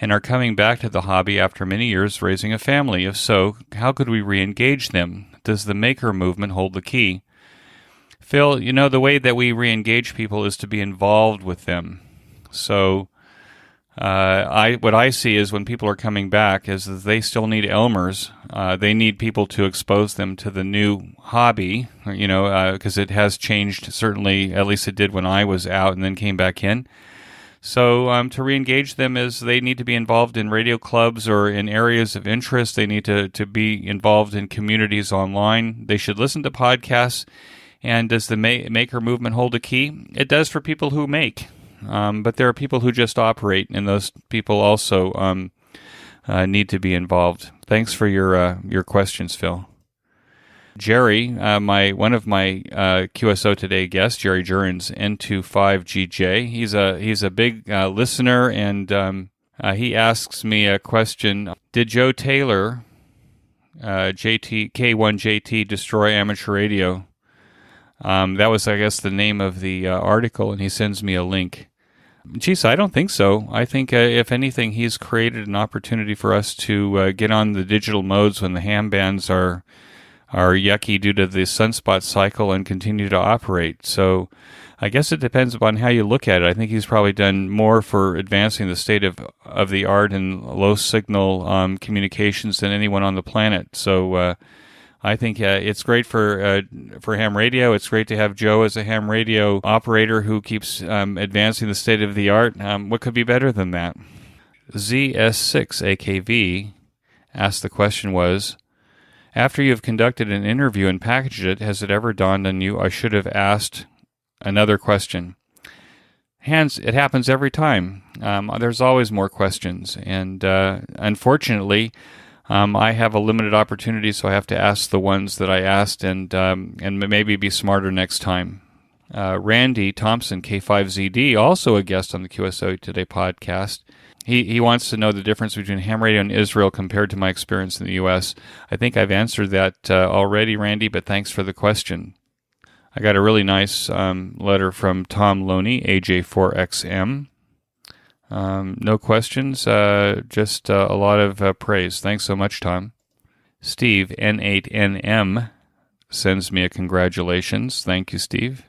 and are coming back to the hobby after many years raising a family? If so, how could we re-engage them? Does the maker movement hold the key? Phil, the way that we re-engage people is to be involved with them. So what I see is when people are coming back is that they still need Elmers. They need people to expose them to the new hobby, because it has changed, certainly, at least it did when I was out and then came back in. So to re-engage them is they need to be involved in radio clubs or in areas of interest. They need to be involved in communities online. They should listen to podcasts. And does the maker movement hold a key? It does for people who make. But there are people who just operate, and those people also need to be involved. Thanks for your questions, Phil. Jerry, one of my QSO Today guests, Jerry Jurins, N25GJ. He's a big listener, and he asks me a question. Did Joe Taylor, K1JT, destroy amateur radio? That was, I guess, the name of the article, and he sends me a link. Geez, I don't think so. I think, if anything, he's created an opportunity for us to get on the digital modes when the ham bands are yucky due to the sunspot cycle and continue to operate. So I guess it depends upon how you look at it. I think he's probably done more for advancing the state of the art in low signal communications than anyone on the planet. So I think it's great for ham radio. It's great to have Joe as a ham radio operator who keeps advancing the state of the art. What could be better than that? ZS6AKV asked the question was, after you have conducted an interview and packaged it, has it ever dawned on you I should have asked another question? It happens every time. There's always more questions, and unfortunately, I have a limited opportunity, so I have to ask the ones that I asked, and maybe be smarter next time. Randy Thompson, K5ZD, also a guest on the QSO Today podcast. He wants to know the difference between ham radio in Israel compared to my experience in the U.S. I think I've answered that already, Randy, but thanks for the question. I got a really nice letter from Tom Loney, AJ4XM. No questions, just a lot of praise. Thanks so much, Tom. Steve, N8NM, sends me a congratulations. Thank you, Steve.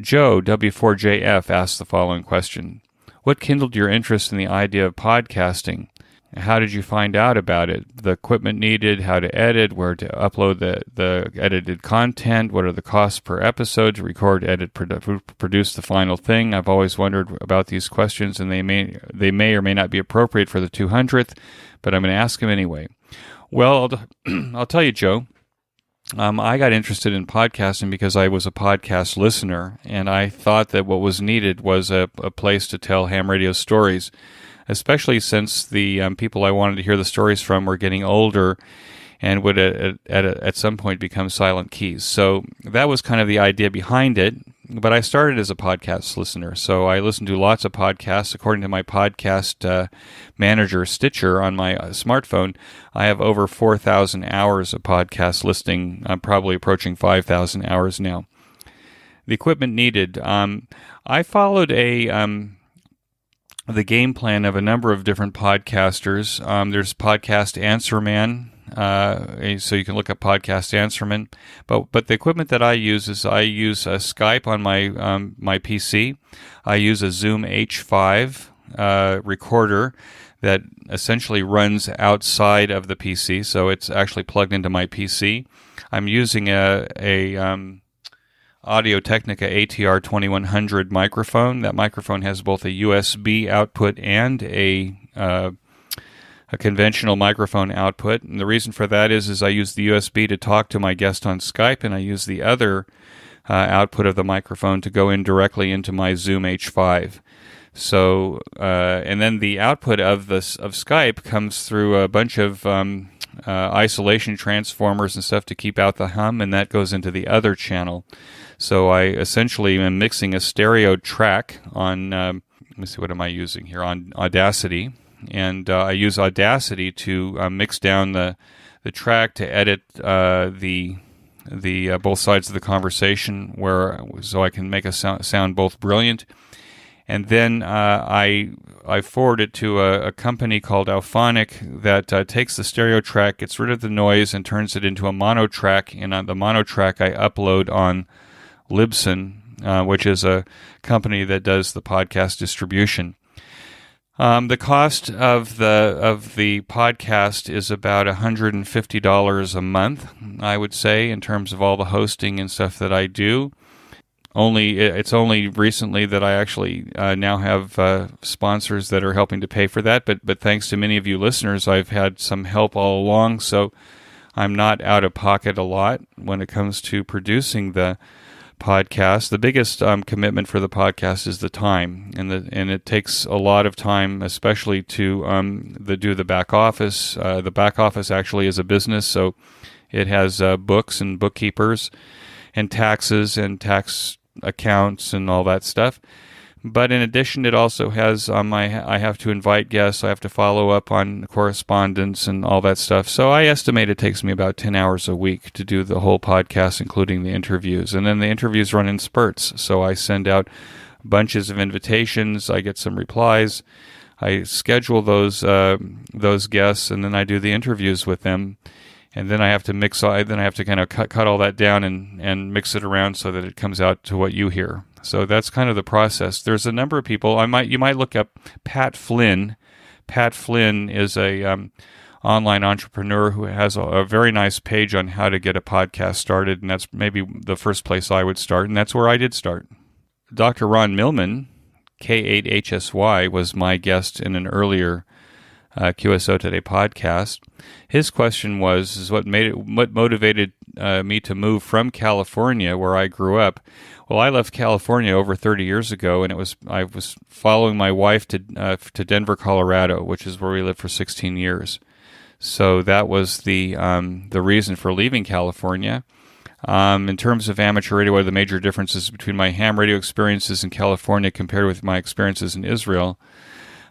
Joe, W4JF, asks the following question. What kindled your interest in the idea of podcasting? How did you find out about it? The equipment needed, how to edit, where to upload the edited content, what are the costs per episode to record, edit, produce the final thing? I've always wondered about these questions, and they may or may not be appropriate for the 200th, but I'm going to ask them anyway. Well, I'll tell you, Joe. I got interested in podcasting because I was a podcast listener, and I thought that what was needed was a place to tell ham radio stories, especially since the people I wanted to hear the stories from were getting older and would at some point become silent keys. So that was kind of the idea behind it. But I started as a podcast listener, so I listened to lots of podcasts. According to my podcast manager, Stitcher, on my smartphone, I have over 4,000 hours of podcast listening. I'm probably approaching 5,000 hours now. The equipment needed. I followed the game plan of a number of different podcasters. There's Podcast Answer Man. So you can look up Podcast Answerman, but the equipment that I use is Skype on my PC. I use a Zoom H5 recorder that essentially runs outside of the PC, so it's actually plugged into my PC. I'm using a Audio-Technica ATR 2100 microphone. That microphone has both a USB output and a conventional microphone output. And the reason for that is I use the USB to talk to my guest on Skype, and I use the other output of the microphone to go in directly into my Zoom H5. So, and then the output of Skype comes through a bunch of isolation transformers and stuff to keep out the hum, and that goes into the other channel. So I essentially am mixing a stereo track on, let me see, what am I using here? On Audacity. And I use Audacity to mix down the track to edit the both sides of the conversation, so I can make a sound both brilliant. And then I forward it to a company called Alphonic that takes the stereo track, gets rid of the noise, and turns it into a mono track. And on the mono track, I upload on Libsyn, which is a company that does the podcast distribution. The cost of the podcast is about $150 a month, I would say, in terms of all the hosting and stuff that I do. It's only recently that I actually now have sponsors that are helping to pay for that. But thanks to many of you listeners, I've had some help all along, so I'm not out of pocket a lot when it comes to producing the podcast. The biggest commitment for the podcast is the time, and it takes a lot of time, especially to do the back office. The back office actually is a business, so it has books and bookkeepers and taxes and tax accounts and all that stuff. But in addition, it also has I have to invite guests, I have to follow up on correspondence and all that stuff. So I estimate it takes me about 10 hours a week to do the whole podcast, including the interviews. And then the interviews run in spurts. So I send out bunches of invitations, I get some replies, I schedule those guests, and then I do the interviews with them. And then I have to kind of cut all that down and mix it around so that it comes out to what you hear. So that's kind of the process. There's a number of people. You might look up Pat Flynn. Pat Flynn is a online entrepreneur who has a very nice page on how to get a podcast started, and that's maybe the first place I would start, and that's where I did start. Dr. Ron Millman, K8HSY, was my guest in an earlier QSO Today podcast. His question was what motivated me to move from California, where I grew up. Well, I left California over 30 years ago, and I was following my wife to Denver, Colorado, which is where we lived for 16 years. So that was the reason for leaving California. In terms of amateur radio, what are the major differences between my ham radio experiences in California compared with my experiences in Israel?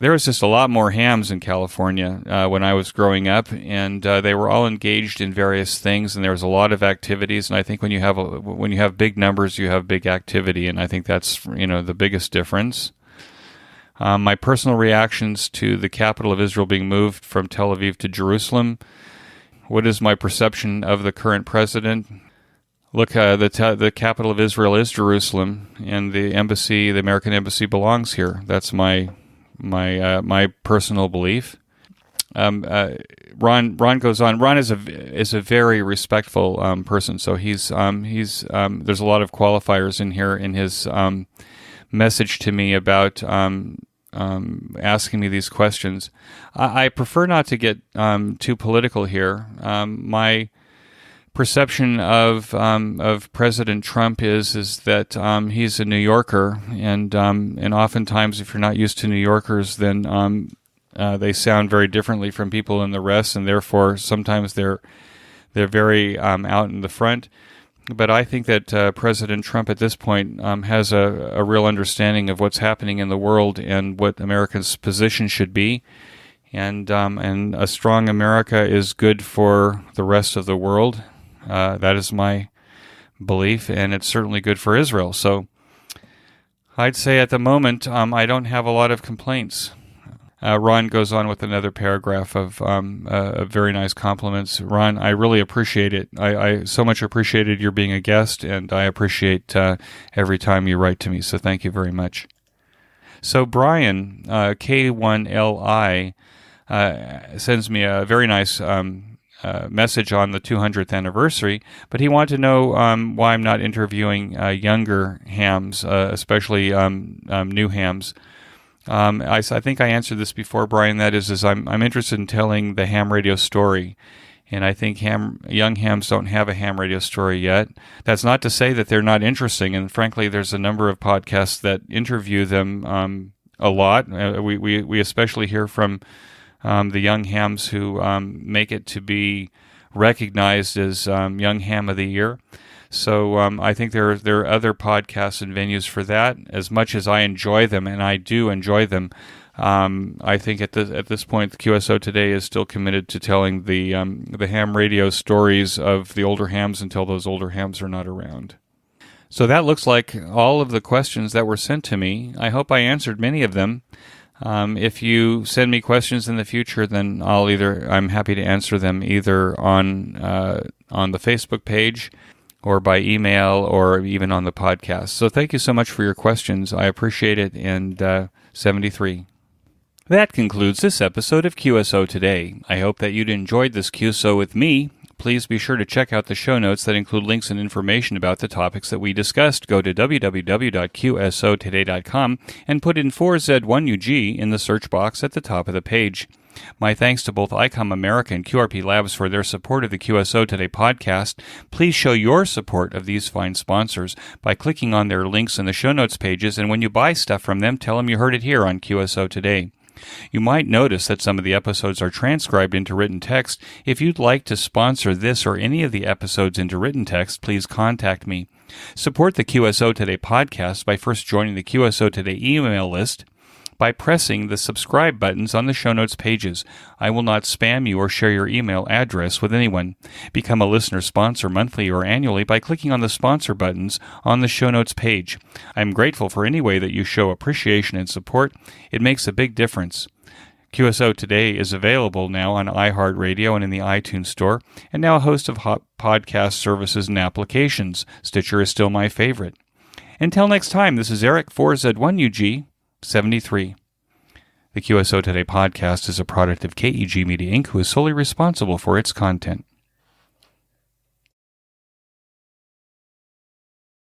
There was just a lot more hams in California when I was growing up, and they were all engaged in various things, and there was a lot of activities. And I think when you have big numbers, you have big activity, and I think that's the biggest difference. My personal reactions to the capital of Israel being moved from Tel Aviv to Jerusalem. What is my perception of the current president? Look, the capital of Israel is Jerusalem, and the American embassy belongs here. That's my personal belief. Ron goes on. Ron is a very respectful person. So he's there's a lot of qualifiers in here in his message to me about asking me these questions. I prefer not to get too political here. My perception of President Trump is that he's a New Yorker, and oftentimes if you're not used to New Yorkers, then they sound very differently from people in the rest, and therefore sometimes they're very out in the front. But I think that President Trump at this point has a real understanding of what's happening in the world and what America's position should be. And a strong America is good for the rest of the world. That is my belief, and it's certainly good for Israel. So I'd say at the moment I don't have a lot of complaints. Ron goes on with another paragraph of very nice compliments. Ron, I really appreciate it. I so much appreciated your being a guest, and I appreciate every time you write to me, so thank you very much. So Brian, K1LI, sends me a very nice message on the 200th anniversary, but he wanted to know why I'm not interviewing younger hams, especially new hams. I think I answered this before, Brian. That is I'm interested in telling the ham radio story, and I think young hams don't have a ham radio story yet. That's not to say that they're not interesting, and frankly, there's a number of podcasts that interview them a lot. We especially hear from the young hams who make it to be recognized as Young Ham of the Year. So I think there are other podcasts and venues for that. As much as I enjoy them, and I do enjoy them, I think at this point, the QSO Today is still committed to telling the ham radio stories of the older hams until those older hams are not around. So that looks like all of the questions that were sent to me. I hope I answered many of them. If you send me questions in the future, then I'm happy to answer them either on the Facebook page, or by email, or even on the podcast. So thank you so much for your questions. I appreciate it. And 73. That concludes this episode of QSO Today. I hope that you'd enjoyed this QSO with me. Please be sure to check out the show notes that include links and information about the topics that we discussed. Go to www.qsotoday.com and put in 4Z1UG in the search box at the top of the page. My thanks to both ICOM America and QRP Labs for their support of the QSO Today podcast. Please show your support of these fine sponsors by clicking on their links in the show notes pages, and when you buy stuff from them, tell them you heard it here on QSO Today. You might notice that some of the episodes are transcribed into written text. If you'd like to sponsor this or any of the episodes into written text, please contact me. Support the QSO Today podcast by first joining the QSO Today email list by pressing the subscribe buttons on the show notes pages. I will not spam you or share your email address with anyone. Become a listener sponsor monthly or annually by clicking on the sponsor buttons on the show notes page. I'm grateful for any way that you show appreciation and support. It makes a big difference. QSO Today is available now on iHeartRadio and in the iTunes Store, and now a host of podcast services and applications. Stitcher is still my favorite. Until next time, this is Eric 4Z1UG 73. The QSO Today podcast is a product of KEG Media Inc., who is solely responsible for its content.